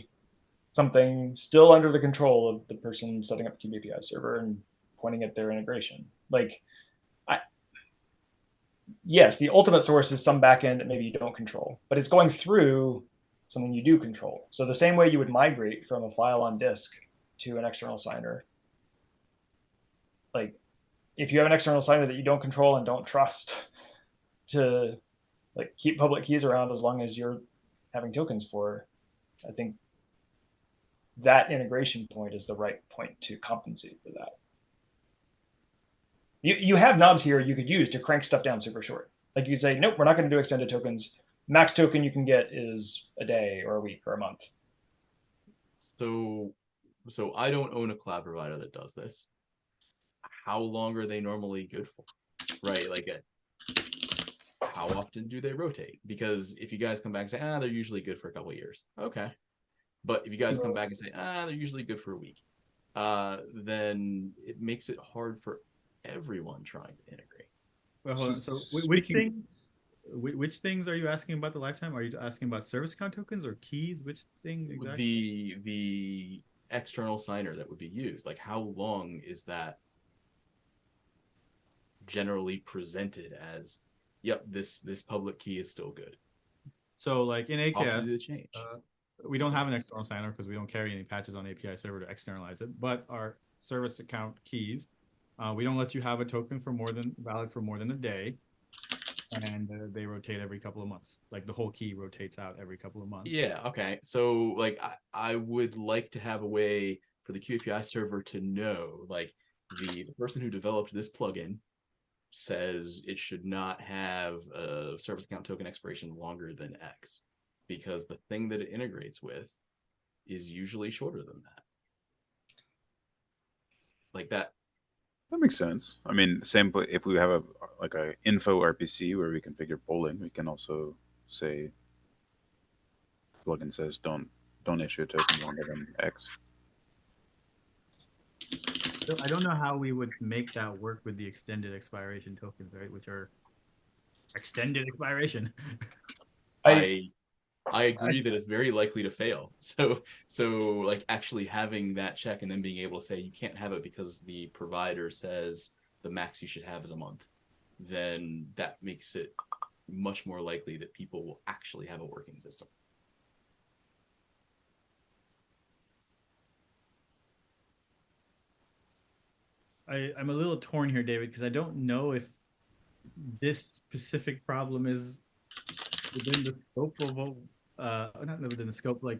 something still under the control of the person setting up the kubeAPI server and pointing at their integration. Like, yes, the ultimate source is some backend that maybe you don't control, but it's going through something you do control. So the same way you would migrate from a file on disk to an external signer, like if you have an external signer that you don't control and don't trust to like keep public keys around as long as you're having tokens for, I think that integration point is the right point to compensate for that. You have knobs here you could use to crank stuff down super short. Like you could say, nope, we're not going to do extended tokens. Max token you can get is a day or a week or a month. So I don't own a cloud provider that does this. How long are they normally good for? Right? Like, how often do they rotate? Because if you guys come back and say, they're usually good for a couple of years. Okay. But if you guys come back and say, they're usually good for a week, then it makes it hard for everyone trying to integrate. Well, hold on. So which things are you asking about the lifetime? Are you asking about service account tokens or keys? Which thing exactly? The external signer that would be used. Like, how long is that generally presented as, yep, this public key is still good? So like in AKS, change? We don't have an external signer because we don't carry any patches on the API server to externalize it. But our service account keys, we don't let you have a token for valid for more than a day, and they rotate every couple of months. Like the whole key rotates out every couple of months. Yeah. Okay. So like, I would like to have a way for the kubeAPI server to know, like, the person who developed this plugin says it should not have a service account token expiration longer than X, because the thing that it integrates with is usually shorter than that. Like that. That makes sense. I mean, same. But if we have a info RPC where we configure polling, we can also say plugin says don't issue a token longer than X. So I don't know how we would make that work with the extended expiration tokens, right? Which are extended expiration. I agree that it's very likely to fail. So like actually having that check and then being able to say you can't have it because the provider says the max you should have is a month, then that makes it much more likely that people will actually have a working system. I'm a little torn here, David, because I don't know if this specific problem is within the scope of not within the scope, like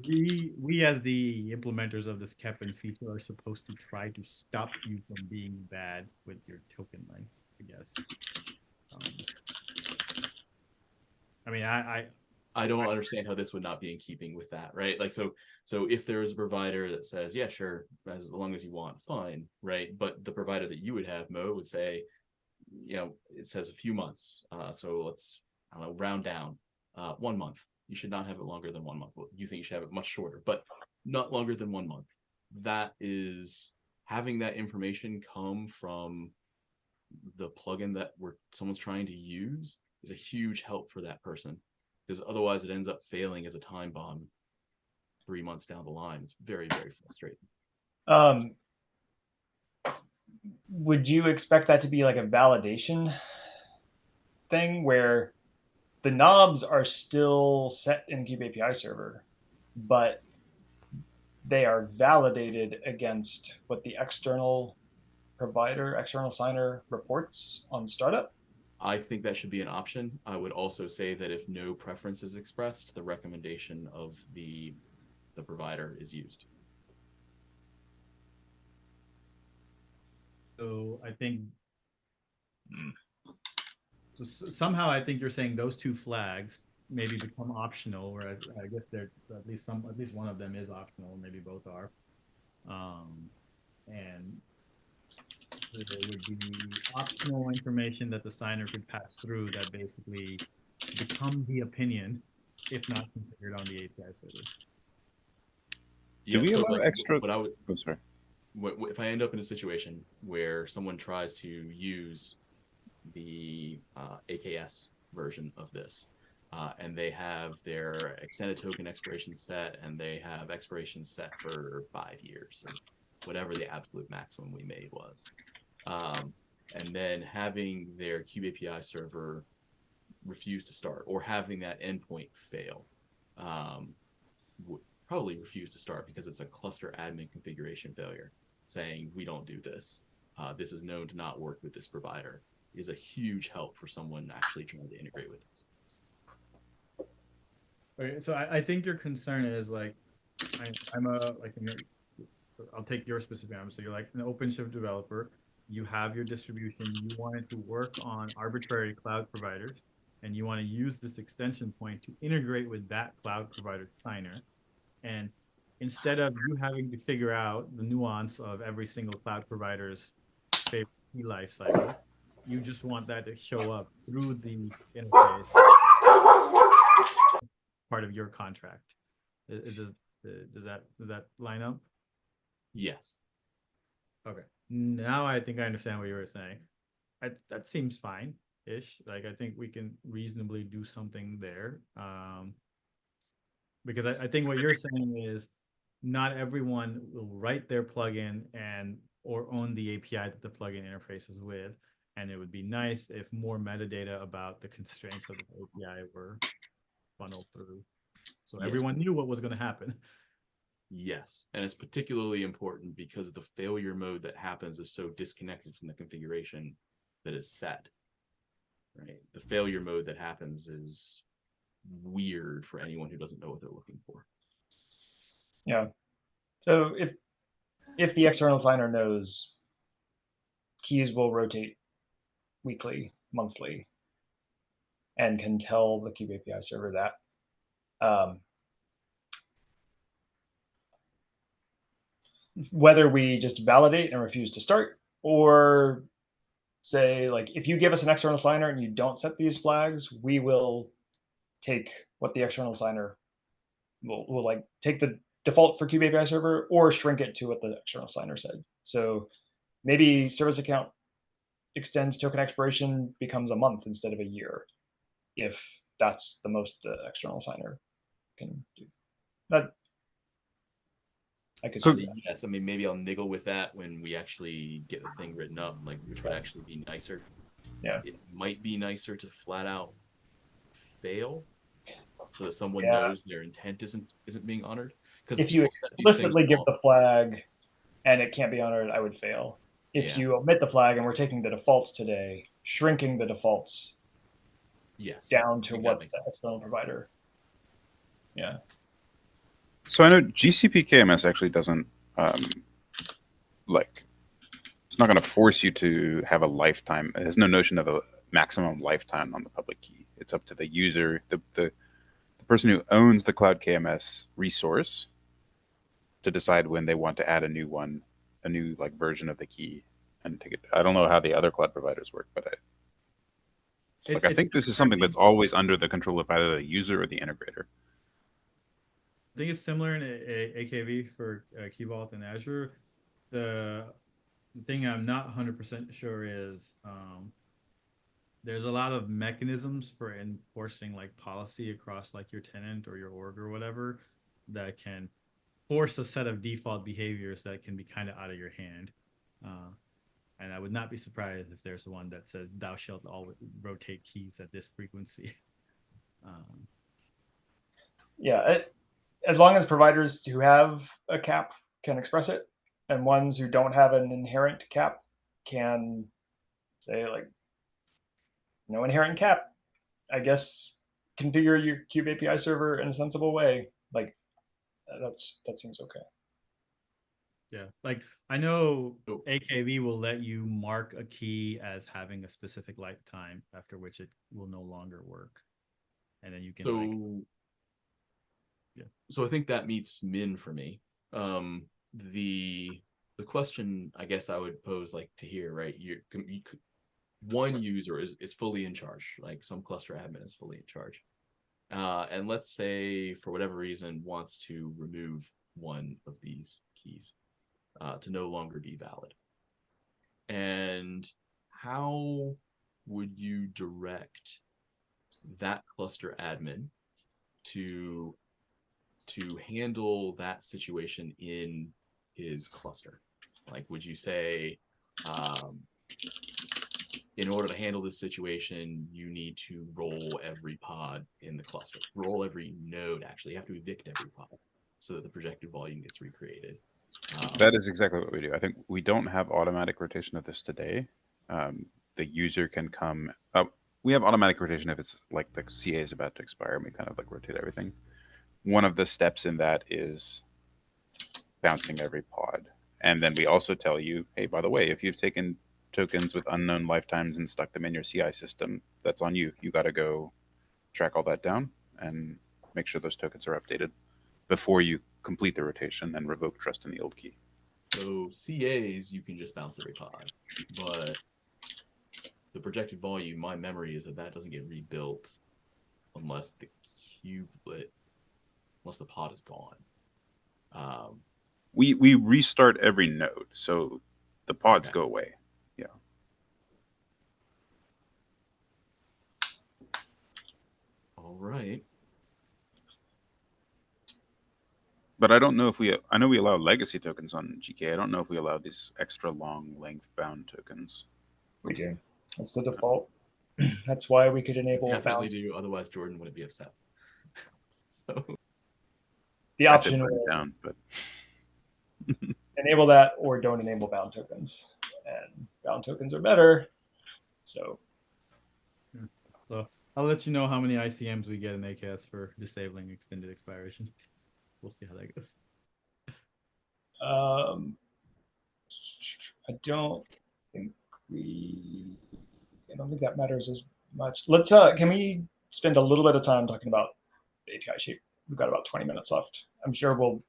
we as the implementers of this KEPN feature are supposed to try to stop you from being bad with your token lengths, I guess. I mean, I don't understand how this would not be in keeping with that, right? Like, so if there is a provider that says, yeah, sure, as long as you want, fine, right? But the provider that you would have, Mo, would say, it says a few months. So let's, I don't know, round down 1 month. You should not have it longer than 1 month. Well, you think you should have it much shorter, but not longer than 1 month. That is having that information come from the plugin that someone's trying to use is a huge help for that person, because otherwise it ends up failing as a time bomb 3 months down the line. It's very, very frustrating. Would you expect that to be like a validation thing where the knobs are still set in Cube API server, but they are validated against what the external provider, external signer reports on startup? I think that should be an option. I would also say that if no preference is expressed, the recommendation of the provider is used. So I think somehow I think you're saying those two flags maybe become optional, where I guess they're at least one of them is optional, maybe both are. And there would be optional information that the signer could pass through that basically become the opinion if not configured on the API server. Yeah, Do we allow extra? What I would, oh, sorry. If I end up in a situation where someone tries to use the AKS version of this, and they have their extended token expiration set, and they have expiration set for 5 years, or whatever the absolute maximum we made was, and then having their Cube API server refuse to start, or having that endpoint fail, would probably refuse to start because it's a cluster admin configuration failure, saying we don't do this. This is known to not work with this provider, is a huge help for someone actually trying to integrate with this. Okay, so I think your concern is like, I'll take your specific example. So you're like an OpenShift developer. You have your distribution. You want it to work on arbitrary cloud providers, and you want to use this extension point to integrate with that cloud provider signer. And instead of you having to figure out the nuance of every single cloud provider's favorite key life cycle, you just want that to show up through the interface, part of your contract. Does that line up? Yes. Okay. Now I think I understand what you were saying. That seems fine-ish. Like, I think we can reasonably do something there. Because I think what you're saying is not everyone will write their plugin or own the API that the plugin interfaces with. And it would be nice if more metadata about the constraints of the API were funneled through, so everyone knew what was going to happen. Yes, and it's particularly important because the failure mode that happens is so disconnected from the configuration that is set. Right, the failure mode that happens is weird for anyone who doesn't know what they're looking for. Yeah. So if the external signer knows keys will rotate weekly, monthly, and can tell the Cube API server that, whether we just validate and refuse to start, or say, like, if you give us an external signer and you don't set these flags, we will take what the external signer will like take the default for Cube API server or shrink it to what the external signer said. So maybe service account extend token expiration becomes a month instead of a year, if that's the most the external signer can do. That I could see. Yes, I mean, maybe I'll niggle with that when we actually get the thing written up, like, which would actually be nicer. Yeah. It might be nicer to flat out fail, so that someone Yeah. knows their intent isn't being honored. Because if you explicitly give the flag and it can't be honored, I would fail. If you omit the flag and we're taking the defaults today, shrinking the defaults down to what the external provider. Yeah. So I know GCP KMS actually doesn't like, it's not going to force you to have a lifetime. It has no notion of a maximum lifetime on the public key. It's up to the user, the person who owns the Cloud KMS resource, to decide when they want to add a new one, a new like version of the key, and take it. I don't know how the other cloud providers work, but I think this is something that's always under the control of either the user or the integrator. I think it's similar in AKV for Key Vault and Azure. The thing I'm not 100% sure is there's a lot of mechanisms for enforcing like policy across like your tenant or your org or whatever that can force a set of default behaviors that can be kind of out of your hand. And I would not be surprised if there's one that says thou shalt always rotate keys at this frequency. As long as providers who have a cap can express it, and ones who don't have an inherent cap can say like, no inherent cap, I guess configure your Kube API server in a sensible way. Like that seems okay. Yeah, like I know AKV will let you mark a key as having a specific lifetime after which it will no longer work, and then you can. So I think that meets min for me. The question I guess I would pose like to here, right? One user is fully in charge, like some cluster admin is fully in charge. And let's say for whatever reason wants to remove one of these keys to no longer be valid. And how would you direct that cluster admin to handle that situation in his cluster? Like, would you say, in order to handle this situation, you need to roll every pod in the cluster, roll every node, actually, you have to evict every pod so that the projected volume gets recreated? That is exactly what we do. I think we don't have automatic rotation of this today. The user can come up. We have automatic rotation if it's like the CA is about to expire and we kind of like rotate everything. One of the steps in that is bouncing every pod. And then we also tell you, hey, by the way, if you've taken tokens with unknown lifetimes and stuck them in your CI system, that's on you. You got to go track all that down and make sure those tokens are updated before you complete the rotation and revoke trust in the old key. So CAs, you can just bounce every pod, but the projected volume, my memory is that doesn't get rebuilt unless the kubelet, unless the pod is gone. We restart every node, so the pods go away. Yeah. All right. But I don't know if I know we allow legacy tokens on GK. I don't know if we allow these extra long length bound tokens. We do. That's the default. That's why we could enable definitely do. Otherwise, Jordan wouldn't be upset. So the option down, but enable that or don't enable bound tokens, and bound tokens are better. So I'll let you know how many ICMs we get in AKS for disabling extended expiration. We'll see how that goes. I don't think that matters as much. Let's can we spend a little bit of time talking about the API shape? We've got about 20 minutes left. I'm sure we'll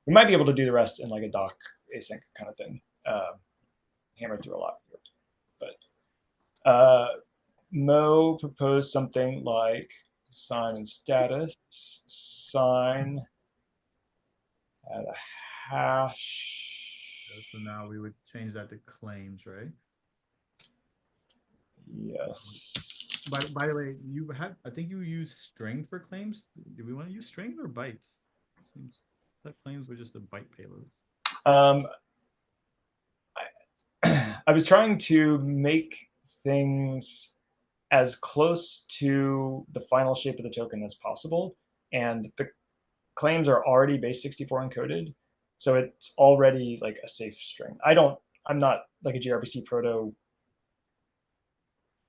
we might be able to do the rest in like a doc async kind of thing. Hammer through a lot here. But Mo proposed something like sign and status, sign at a hash. So now we would change that to claims, right? Yes. By the way, I think you use string for claims. Do we want to use string or bytes? It seems that claims were just a byte payload. I was trying to make things as close to the final shape of the token as possible, and the claims are already base 64 encoded, so it's already like a safe string. I'm not like a gRPC proto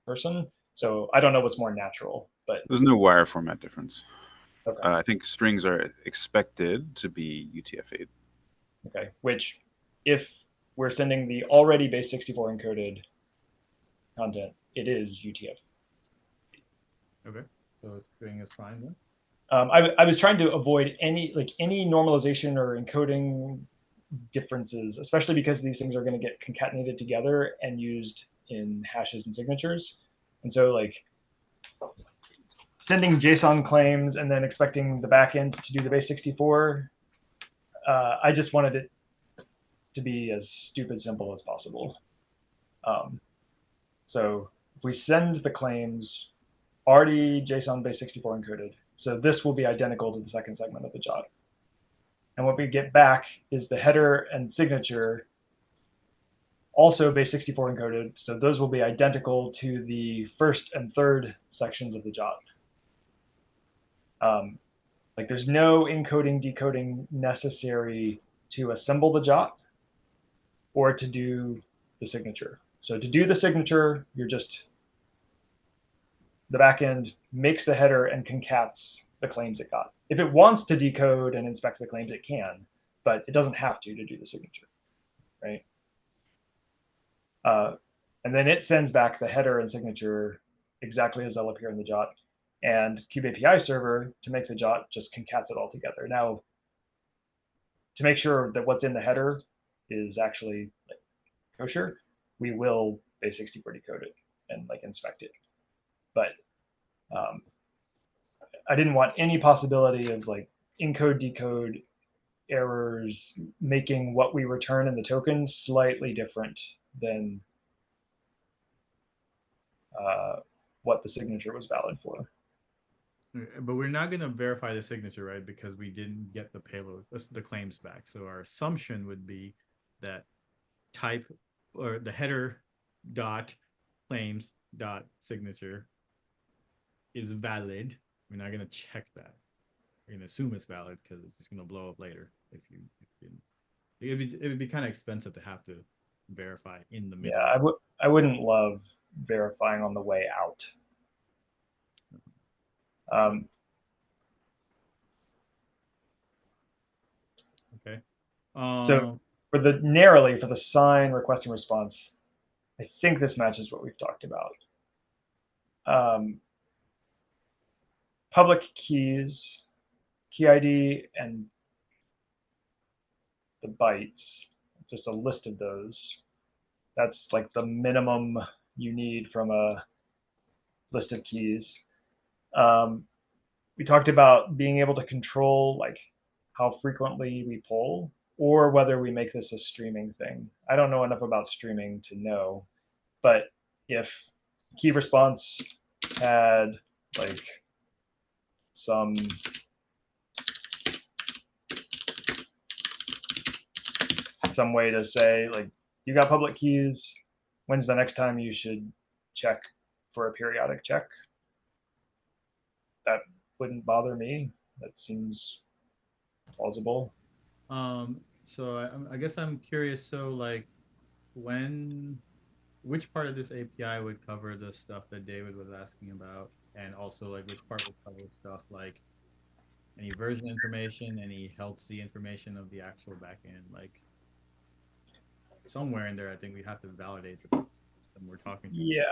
person, so I don't know what's more natural, but there's no wire format difference. Okay. I think strings are expected to be UTF-8. Okay. Which, if we're sending the already base 64 encoded content, it is UTF. Okay, so string is fine then. I was trying to avoid any normalization or encoding differences, especially because these things are going to get concatenated together and used in hashes and signatures. And so like sending JSON claims and then expecting the backend to do the base 64, I just wanted it to be as stupid simple as possible. So if we send the claims already JSON base 64 encoded, so this will be identical to the second segment of the job. And what we get back is the header and signature also base 64 encoded. So those will be identical to the first and third sections of the job. Like there's no encoding, decoding necessary to assemble the job or to do the signature. So to do the signature, you're just, the backend makes the header and concats the claims it got. If it wants to decode and inspect the claims, it can, but it doesn't have to do the signature, right? And then it sends back the header and signature exactly as they'll appear in the JOT. And Kube API server, to make the JOT, just concats it all together. Now, to make sure that what's in the header is actually like kosher, we will base 64 decode it and like inspect it. But I didn't want any possibility of like encode decode errors making what we return in the token slightly different than what the signature was valid for. But we're not going to verify the signature, right? Because we didn't get the payload, the claims back. So our assumption would be that type or the header dot claims dot signature is valid. We're not going to check that. We're going to assume it's valid because it's just going to blow up later. If you it would be kind of expensive to have to verify in the middle. Yeah, I wouldn't love verifying on the way out. Okay. So for the sign request and response, I think this matches what we've talked about. Public keys, key ID, and the bytes, just a list of those. That's like the minimum you need from a list of keys. We talked about being able to control like how frequently we poll or whether we make this a streaming thing. I don't know enough about streaming to know, but if key response had like some way to say like, you got public keys, when's the next time you should check for a periodic check? That wouldn't bother me. That seems plausible. So I guess I'm curious. So like, which part of this API would cover the stuff that David was asking about, and also like which part would cover stuff like any version information, any health C information of the actual backend, like somewhere in there, I think we have to validate the system we're talking to. Yeah.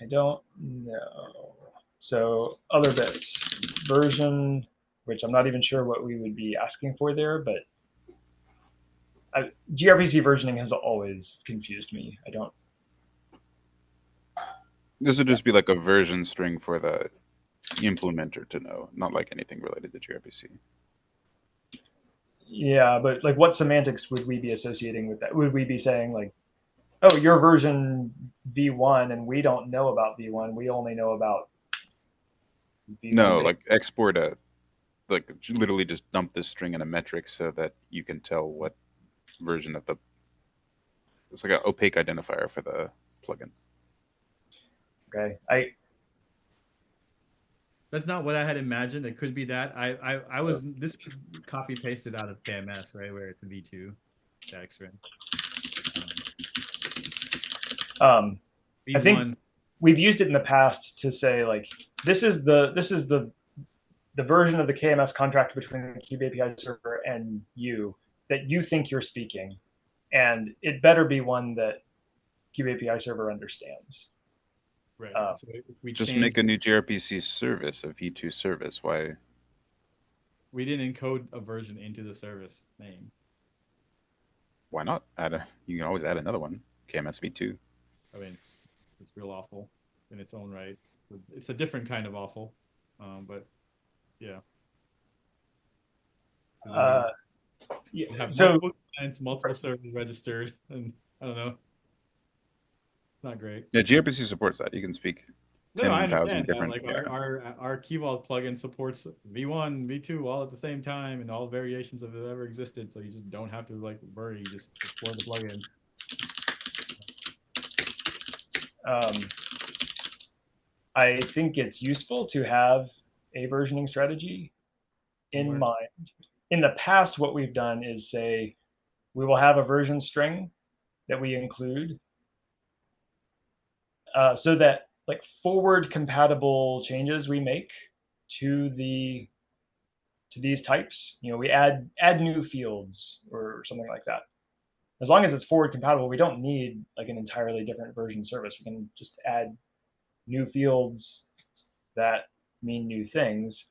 I don't know. So other bits, version, which I'm not even sure what we would be asking for there, but gRPC versioning has always confused me. I don't. This would just be like a version string for the implementer to know, not like anything related to gRPC. Yeah, but like what semantics would we be associating with that? Would we be saying like, oh, you're version V1 and we don't know about V1, we only know about V1? No, like export a, like literally just dump this string in a metric so that you can tell what version of the, it's like an opaque identifier for the plugin. Okay, That's not what I had imagined. It could be that. I was this was copy pasted out of KMS, right, where it's a V2 static string. I think we've used it in the past to say like this is the version of the KMS contract between the Kube API server and you that you think you're speaking, and it better be one that Kube API server understands. Right. So if we Just change, make a new gRPC service, a V2 service. Why? we didn't encode a version into the service name. Why not add a? You can always add another one. KMS V2. I mean, it's real awful in its own right. It's a different kind of awful, but yeah. You Yeah, have so multiple clients, multiple servers registered, and I don't know. It's not great. Yeah, gRPC supports that. You can speak No, I 10,000 understand that. different. Like Yeah. our Key Vault plugin supports V1, V2 all at the same time, and all variations of it ever existed. So you just don't have to like worry. You just deploy the plugin. I think it's useful to have a versioning strategy in Where- mind. In the past, what we've done is say we will have a version string that we include so that like forward compatible changes we make to these types, we add new fields or something like that. As long as it's forward compatible, we don't need like an entirely different version service. We can just add new fields that mean new things.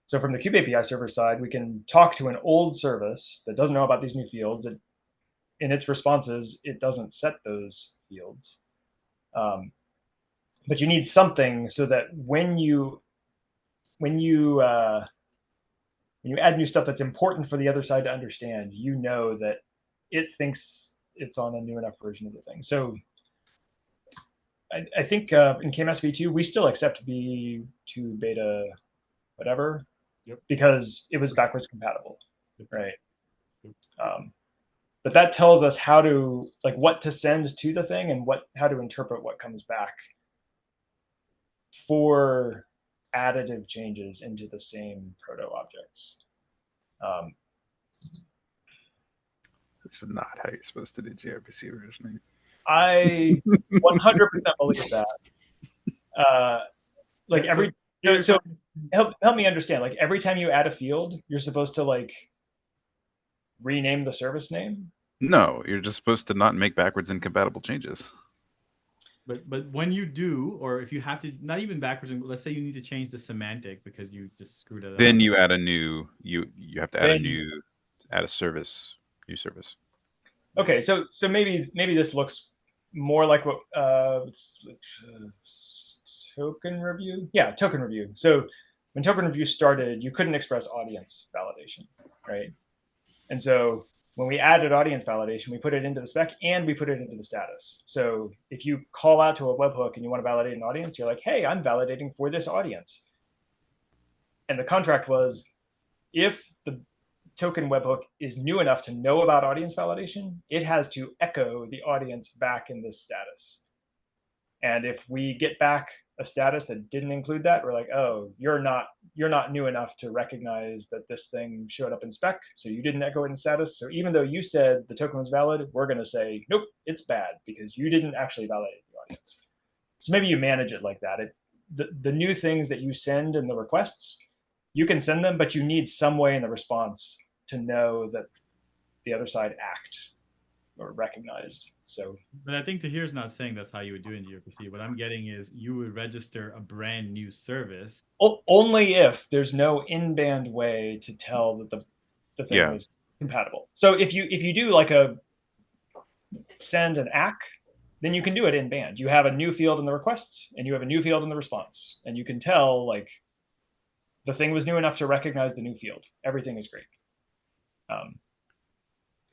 So from the Kube API server side, we can talk to an old service that doesn't know about these new fields. In its responses, it doesn't set those fields. But you need something so that when you add new stuff that's important for the other side to understand, you know that it thinks it's on a new enough version of the thing. So I think in KMS v2, we still accept v2 beta whatever, Yep. because it was backwards compatible, Yep. right? But that tells us how to, like, what to send to the thing and how to interpret what comes back for additive changes into the same proto objects. This is not how you're supposed to do gRPC versioning. I 100% believe that. Like so help me understand. Like every time you add a field, you're supposed to like rename the service name. No, you're just supposed to not make backwards incompatible changes. But when you do, or if you have to, not even backwards, let's say you need to change the semantic because you just screwed it up. Then you add a new. You have to add add a service, new service. Okay, so maybe this looks more like what token review. Yeah, token review. So when token review started, you couldn't express audience validation, right? And so when we added audience validation, we put it into the spec and we put it into the status. So if you call out to a webhook and you want to validate an audience, you're like, hey, I'm validating for this audience. And the contract was, if the token webhook is new enough to know about audience validation, it has to echo the audience back in this status. And if we get back a status that didn't include that, we're like, oh, you're not new enough to recognize that this thing showed up in spec, so you didn't echo it in status. So even though you said the token was valid, we're going to say, nope, it's bad because you didn't actually validate the audience. So maybe you manage it like that. The new things that you send in the requests, you can send them, but you need some way in the response to know that the other side act or recognized. So, but I think Tahir's not saying that's how you would do it in gRPC. What I'm getting is you would register a brand new service. Only if there's no in-band way to tell that the thing is compatible. So if you do like a send an ACK, then you can do it in band. You have a new field in the request and you have a new field in the response, and you can tell like the thing was new enough to recognize the new field. Everything is great.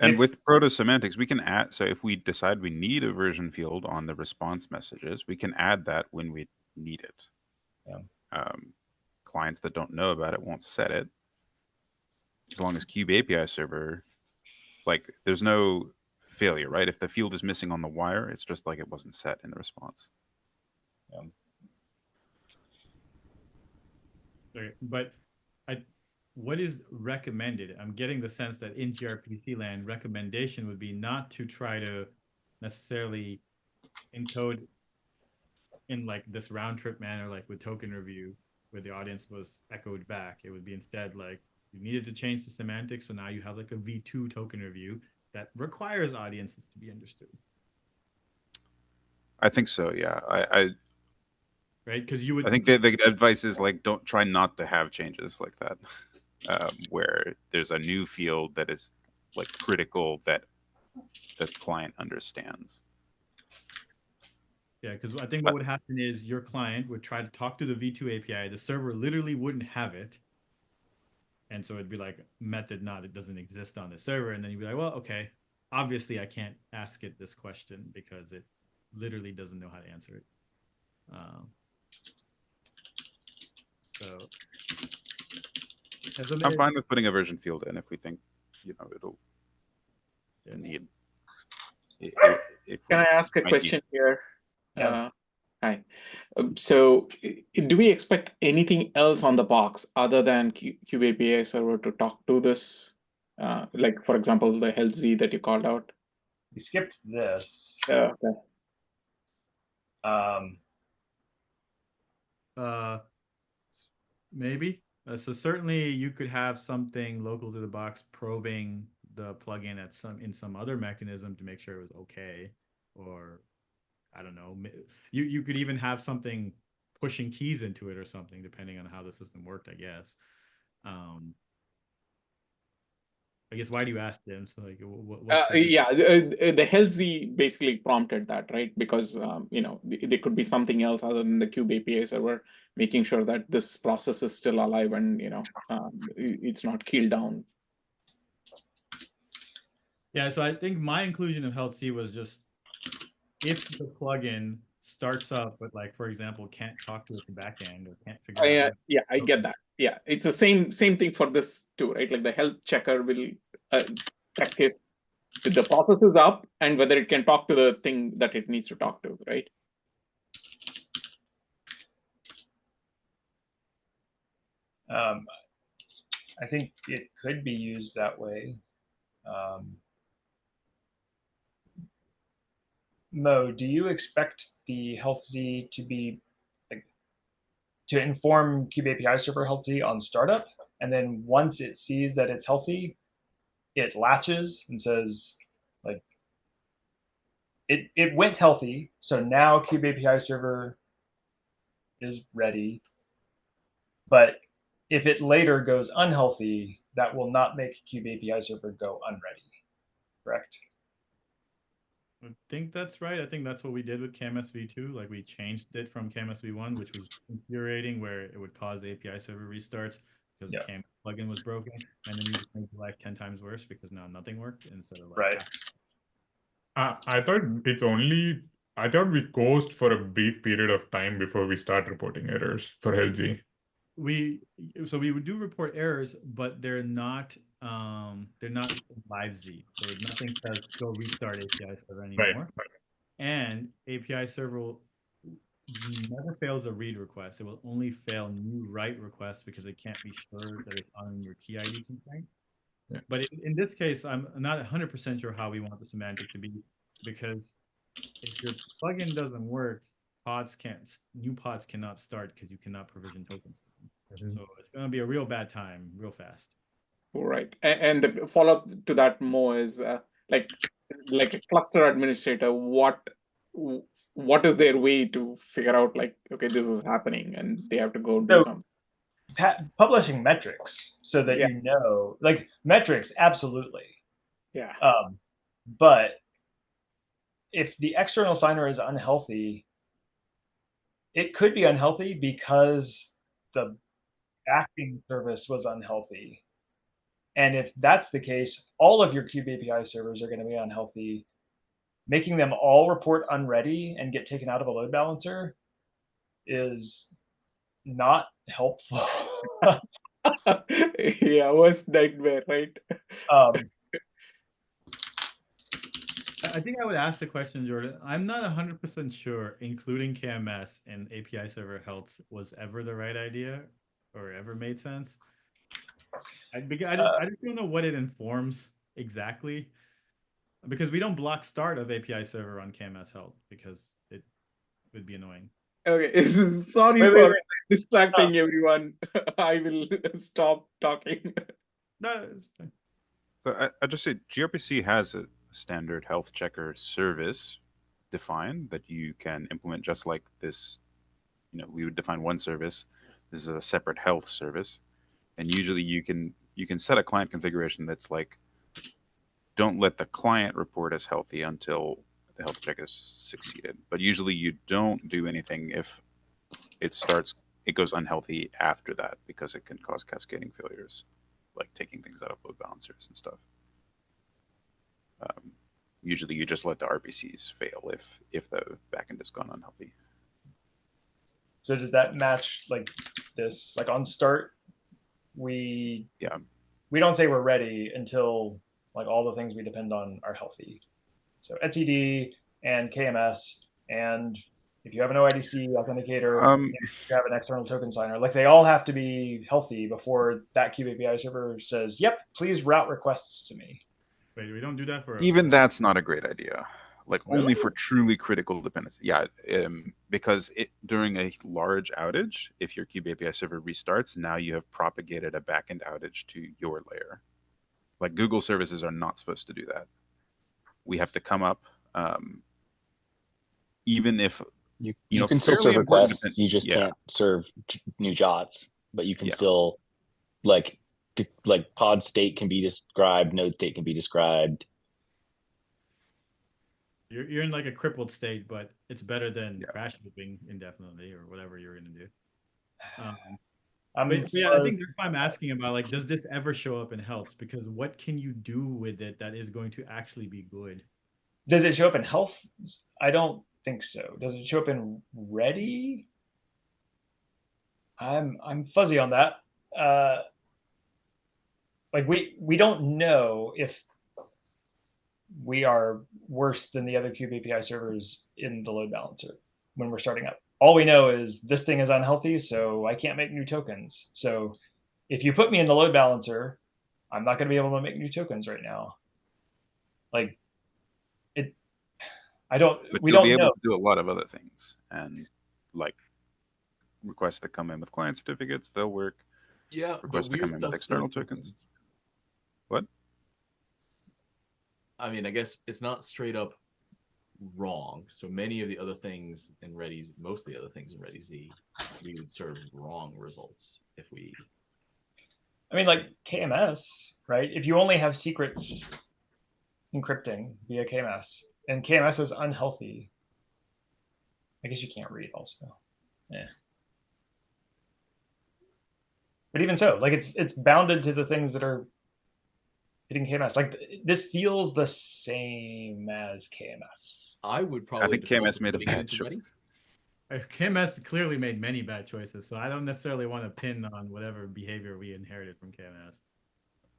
And with proto semantics, we can add. So if we decide we need a version field on the response messages, we can add that when we need it. Yeah. Clients that don't know about it won't set it. As long as Kube API server, like there's no failure, right? If the field is missing on the wire, it's just like it wasn't set in the response. Yeah. Okay, but what is recommended? I'm getting the sense that in gRPC land, recommendation would be not to try to necessarily encode in like this round trip manner, like with token review, where the audience was echoed back. It would be instead like you needed to change the semantics, so now you have like a V2 token review that requires audiences to be understood, I think so. Yeah, right? Because you I would think the advice is like don't try not to have changes like that, where there's a new field that is like critical that the client understands. Yeah, because I think what would happen is your client would try to talk to the V2 API. The server literally wouldn't have it. And so it'd be like method not, it doesn't exist on the server. And then you'd be like, well, okay, obviously I can't ask it this question because it literally doesn't know how to answer it. So I'm fine with putting a version field in if we think, it'll yeah. need. Can I ask a question here? Yeah. Hi. So do we expect anything else on the box other than kubeAPI server to talk to this? Like, for example, the health Z that you called out? We skipped this. Okay. Maybe. So certainly you could have something local to the box probing the plugin at in some other mechanism to make sure it was okay, or I don't know. You could even have something pushing keys into it or something, depending on how the system worked, I guess. I guess why do you ask them? So like, yeah, the health Z basically prompted that, right? Because there could be something else other than the kubeAPI server, making sure that this process is still alive and it's not killed down. Yeah, so I think my inclusion of health C was just if the plugin starts up, but like for example, can't talk to its backend or can't figure out. Yeah, I get that. Yeah, it's the same thing for this too, right? Like the health checker will check if the process is up and whether it can talk to the thing that it needs to talk to, right? I think it could be used that way. Mo, do you expect the health Z to be like to inform kubeAPI server health Z on startup, and then once it sees that it's healthy, it latches and says like it went healthy, so now kubeAPI server is ready. But if it later goes unhealthy, that will not make kubeAPI server go unready. Correct? I think that's right. I think that's what we did with CAMS v2. Like we changed it from CAMS v1, which was infuriating, where it would cause API server restarts because the CAMS plugin was broken, and then you just make life 10 times worse because now nothing worked instead of like right. I thought we coast for a brief period of time before we start reporting errors for LZ. We would do report errors, but they're not live Z. So nothing says go restart API server anymore. Right. And API server never fails a read request. It will only fail new write requests because it can't be sure that it's on your key ID constraint. Yeah. But in this case, I'm not 100% sure how we want the semantic to be, because if your plugin doesn't work, new pods cannot start because you cannot provision tokens. So it's going to be a real bad time, real fast. Right. And the follow-up to that more is like a cluster administrator, what is their way to figure out like, okay, this is happening and they have to go do something? Publishing metrics so that you know, like metrics, absolutely. Yeah. But if the external signer is unhealthy, it could be unhealthy because the backing service was unhealthy. And if that's the case, all of your kubeAPI servers are going to be unhealthy. Making them all report unready and get taken out of a load balancer is not helpful. Yeah, worst nightmare, right? I think I would ask the question, Jordan. I'm not 100% sure including KMS and API server health was ever the right idea or ever made sense. I just don't know what it informs exactly, because we don't block start of API server on KMS health because it would be annoying. Okay, sorry Wait, for wait, wait. distracting everyone. I will stop talking. No, it's fine. But I just say gRPC has a standard health checker service defined that you can implement just like this. You know, we would define one service. This is a separate health service, and usually you can set a client configuration that's like, don't let the client report as healthy until the health check has succeeded. But usually you don't do anything if it goes unhealthy after that, because it can cause cascading failures, like taking things out of load balancers and stuff. Usually you just let the RPCs fail if the backend has gone unhealthy. So does that match like this? Like on start, we don't say we're ready until like all the things we depend on are healthy. So etcd and KMS, and if you have an OIDC authenticator, if you have an external token signer, like they all have to be healthy before that kube API server says, "Yep, please route requests to me." Wait, we don't do that for Even that's not a great idea. Like Really? only for truly critical dependency. Yeah, because during a large outage, if your kube API server restarts, now you have propagated a backend outage to your layer. Like Google services are not supposed to do that. We have to come up, even if you can still serve requests. You just can't serve new JOTs, but you can still like pod state can be described, node state can be described. You're in like a crippled state, but it's better than crash looping indefinitely or whatever you're going to do. But yeah, I think that's why I'm asking about, like, does this ever show up in health? Because what can you do with it that is going to actually be good? Does it show up in health? I don't think so. Does it show up in ready? I'm fuzzy on that. Like we don't know if we are worse than the other kube API servers in the load balancer when we're starting up. All we know is this thing is unhealthy, so I can't make new tokens. So if you put me in the load balancer, I'm not going to be able to make new tokens right now. Like it, I don't. But we you'll don't be able know. to do a lot of other things, and like requests that come in with client certificates, they'll work. Yeah, requests to come in with external tokens. What? I mean, I guess it's not straight up wrong. So many of the other things in Redis, most of the other things in Redis, we would serve wrong results if we. I mean, like KMS, right? If you only have secrets encrypting via KMS, and KMS is unhealthy, I guess you can't read also. Yeah. But even so, like it's bounded to the things that are hitting KMS. Like this feels the same as KMS. I would probably. I think KMS made a bad choice. KMS clearly made many bad choices, so I don't necessarily want to pin on whatever behavior we inherited from KMS.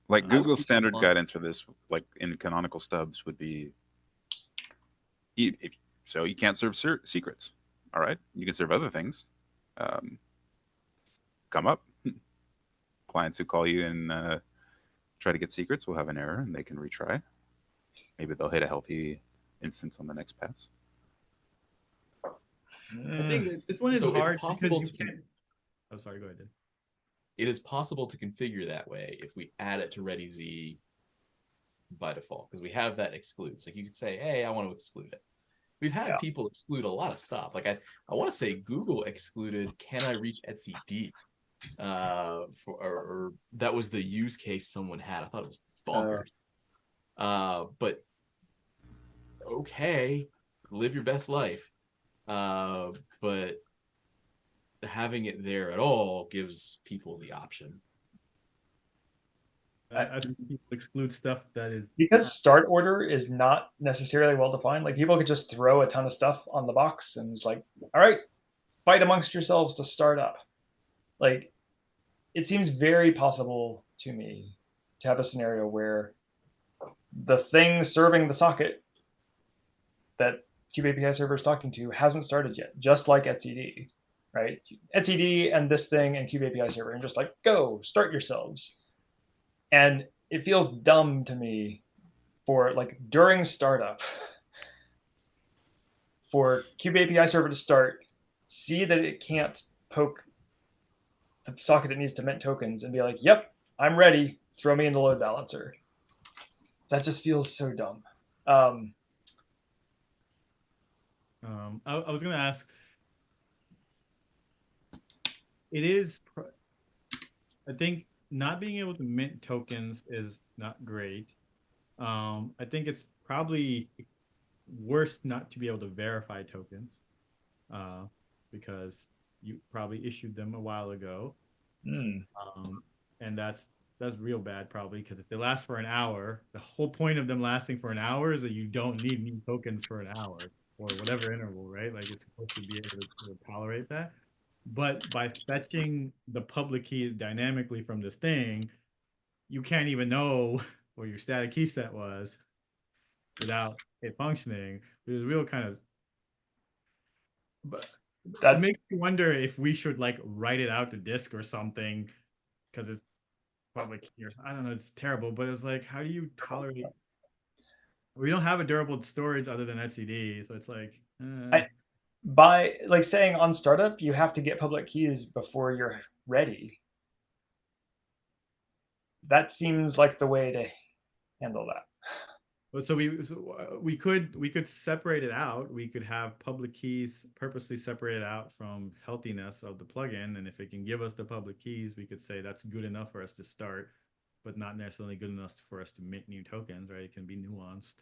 Like Google's standard guidance for this, like in canonical stubs, would be so you can't serve secrets. All right, you can serve other things. Come up. Clients who call you and try to get secrets will have an error, and they can retry. Maybe they'll hit a healthy instance on the next pass. I think this one is hard because you can't. Oh, sorry. Go ahead. It is possible to configure that way if we add it to Redis by default, because we have that excludes. Like you could say, hey, I want to exclude it. We've had people exclude a lot of stuff. Like I want to say Google excluded, can I reach etcd? Or that was the use case someone had. I thought it was bonkers. But okay, live your best life. But having it there at all gives people the option. I think people exclude stuff that is because start order is not necessarily well defined. Like people could just throw a ton of stuff on the box and it's like, all right, fight amongst yourselves to start up. Like it seems very possible to me to have a scenario where the thing serving the socket that kube API server is talking to hasn't started yet, just like etcd, right? etcd and this thing and kube API server, and just like, go, start yourselves. And it feels dumb to me for like during startup for kube API server to start, see that it can't poke the socket it needs to mint tokens and be like, yep, I'm ready, throw me in the load balancer. That just feels so dumb. I was going to ask, it is, I think not being able to mint tokens is not great. I think it's probably worse not to be able to verify tokens, because you probably issued them a while ago. And that's real bad probably, because if they last for an hour, the whole point of them lasting for an hour is that you don't need new tokens for an hour or whatever interval, right? Like it's supposed to be able to tolerate that. But by fetching the public keys dynamically from this thing, you can't even know what your static key set was without it functioning. It was real kind of, but that makes me wonder if we should like write it out to disk or something, because it's public key or I don't know. It's terrible, but it's like, how do you tolerate? We don't have a durable storage other than etcd, so it's like. By like saying on startup, you have to get public keys before you're ready. That seems like the way to handle that. So we could separate it out. We could have public keys purposely separated out from healthiness of the plugin, and if it can give us the public keys, we could say that's good enough for us to start, but not necessarily good enough for us to mint new tokens, right? It can be nuanced.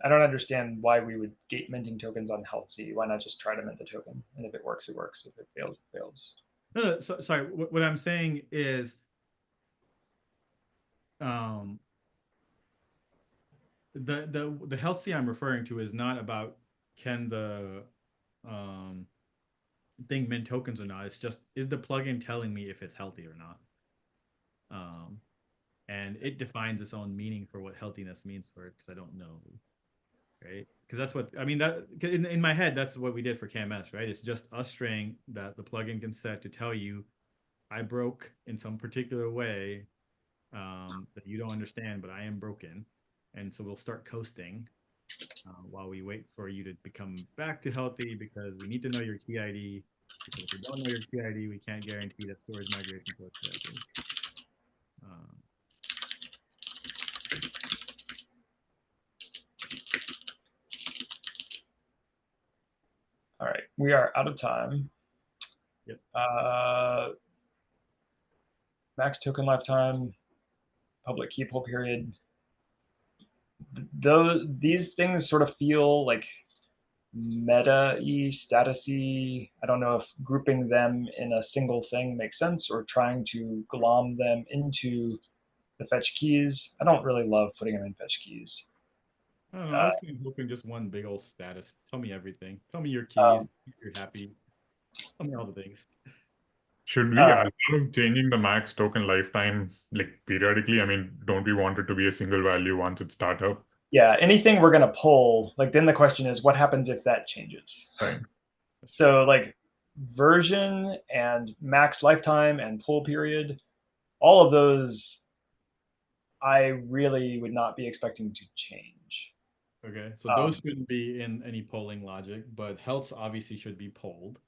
I don't understand why we would gate minting tokens on healthy. Why not just try to mint the token? And if it works, it works. If it fails, it fails. No, sorry. What I'm saying is, the healthy I'm referring to is not about can the thing mint tokens or not. It's just, is the plugin telling me if it's healthy or not? And it defines its own meaning for what healthiness means for it, because I don't know, right? Because that's what I mean. That in my head, that's what we did for KMS, right? It's just a string that the plugin can set to tell you, I broke in some particular way that you don't understand, but I am broken, and so we'll start coasting while we wait for you to become back to healthy, because we need to know your key ID. Because if we don't know your key ID, we can't guarantee that storage migration goes correctly. All right, we are out of time. Yep. Max token lifetime, public key pull period. These things sort of feel like meta-y, status-y. I don't know if grouping them in a single thing makes sense, or trying to glom them into the fetch keys. I don't really love putting them in fetch keys. I don't know. I was kind of hoping just one big old status. Tell me everything. Tell me your keys. If you're happy. Tell me all the things. Should we allow changing the max token lifetime like periodically? I mean, don't we want it to be a single value once it starts up? Yeah, anything we're gonna pull, like then the question is, what happens if that changes? Right. So like version and max lifetime and pull period, all of those I really would not be expecting to change. Okay, so those shouldn't be in any polling logic, but healths obviously should be polled.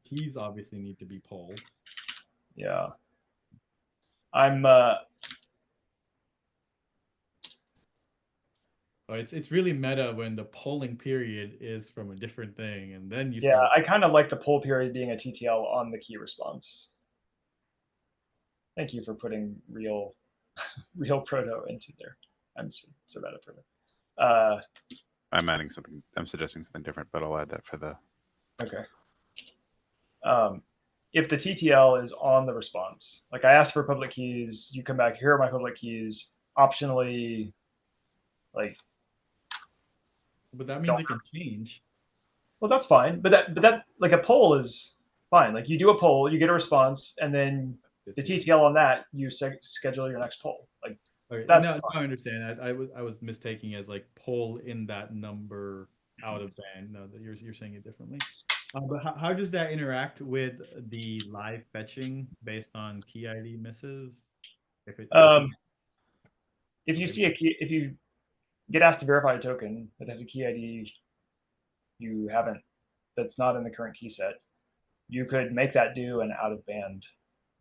Keys obviously need to be polled. Yeah. It's really meta when the polling period is from a different thing, and then you start. I kind of like the poll period being a TTL on the key response. Thank you for putting real proto into there. I'm so bad at proto. I'm adding something. I'm suggesting something different, but I'll add that for the. Okay. If the TTL is on the response, like I asked for public keys, you come back, here are my public keys, optionally, like. But that means it can change. Well, that's fine. But that like a poll is fine. Like you do a poll, you get a response, and then the TTL on that, you schedule your next poll. Like that's no, I understand. I was mistaking as like poll in that number out of band. No, you're saying it differently. But how does that interact with the live fetching based on key ID misses? If you see a key, if you get asked to verify a token that has a key ID you haven't, that's not in the current key set, you could make that do an out of band.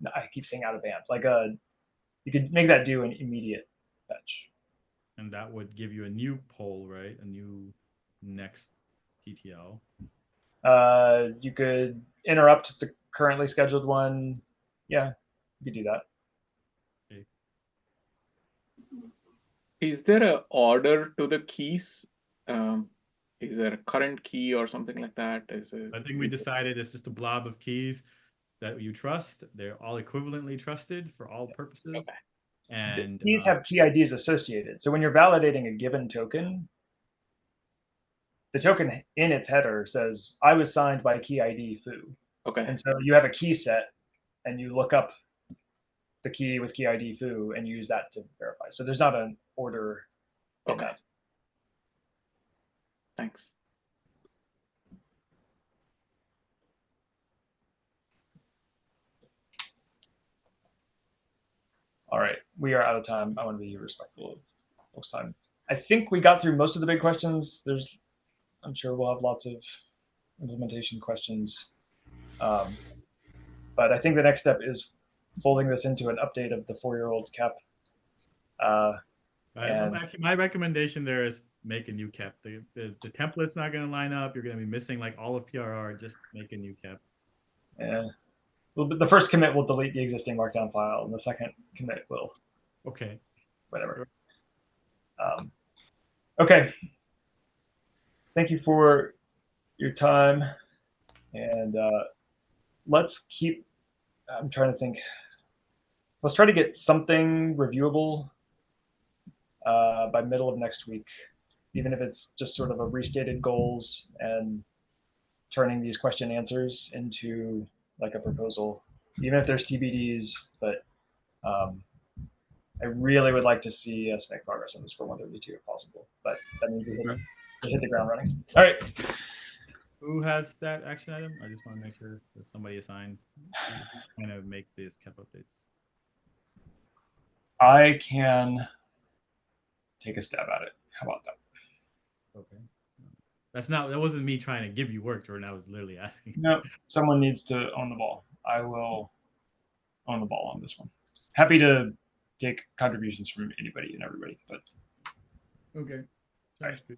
No, I keep saying out of band. Like you could make that do an immediate fetch. And that would give you a new poll, right? A new next TTL. You could interrupt the currently scheduled one. Yeah, you could do that. Is there a order to the keys? Is there a current key or something like that? I think we decided it's just a blob of keys that you trust. They're all equivalently trusted for all purposes. Okay. And Keys have key IDs associated. So when you're validating a given token, the token in its header says, I was signed by key ID foo. Okay. And so you have a key set and you look up the key with key ID foo and use that to verify. So there's not an order. Okay. Thanks. All right, we are out of time. I want to be respectful of folks' time. I think we got through most of the big questions. I'm sure we'll have lots of implementation questions. But I think the next step is folding this into an update of the 4-year-old cap. My recommendation there is make a new cap. The template's not going to line up. You're going to be missing like all of PRR. Just make a new cap. Yeah. Well, the first commit will delete the existing markdown file, and the second commit will. Okay. Whatever. Okay. Thank you for your time, and let's keep. I'm trying to think. Let's try to get something reviewable by middle of next week, even if it's just sort of a restated goals and turning these question answers into like a proposal, even if there's TBDs. But I really would like to see us make progress on this for 132 if possible. But that means we hit the ground running. All right. Who has that action item? I just want to make sure that somebody assigned kind of make these cap updates. I can take a stab at it. How about that? Okay. That wasn't me trying to give you work, Jordan. I was literally asking. No, someone needs to own the ball. I will own the ball on this one. Happy to take contributions from anybody and everybody, but okay. Sounds good.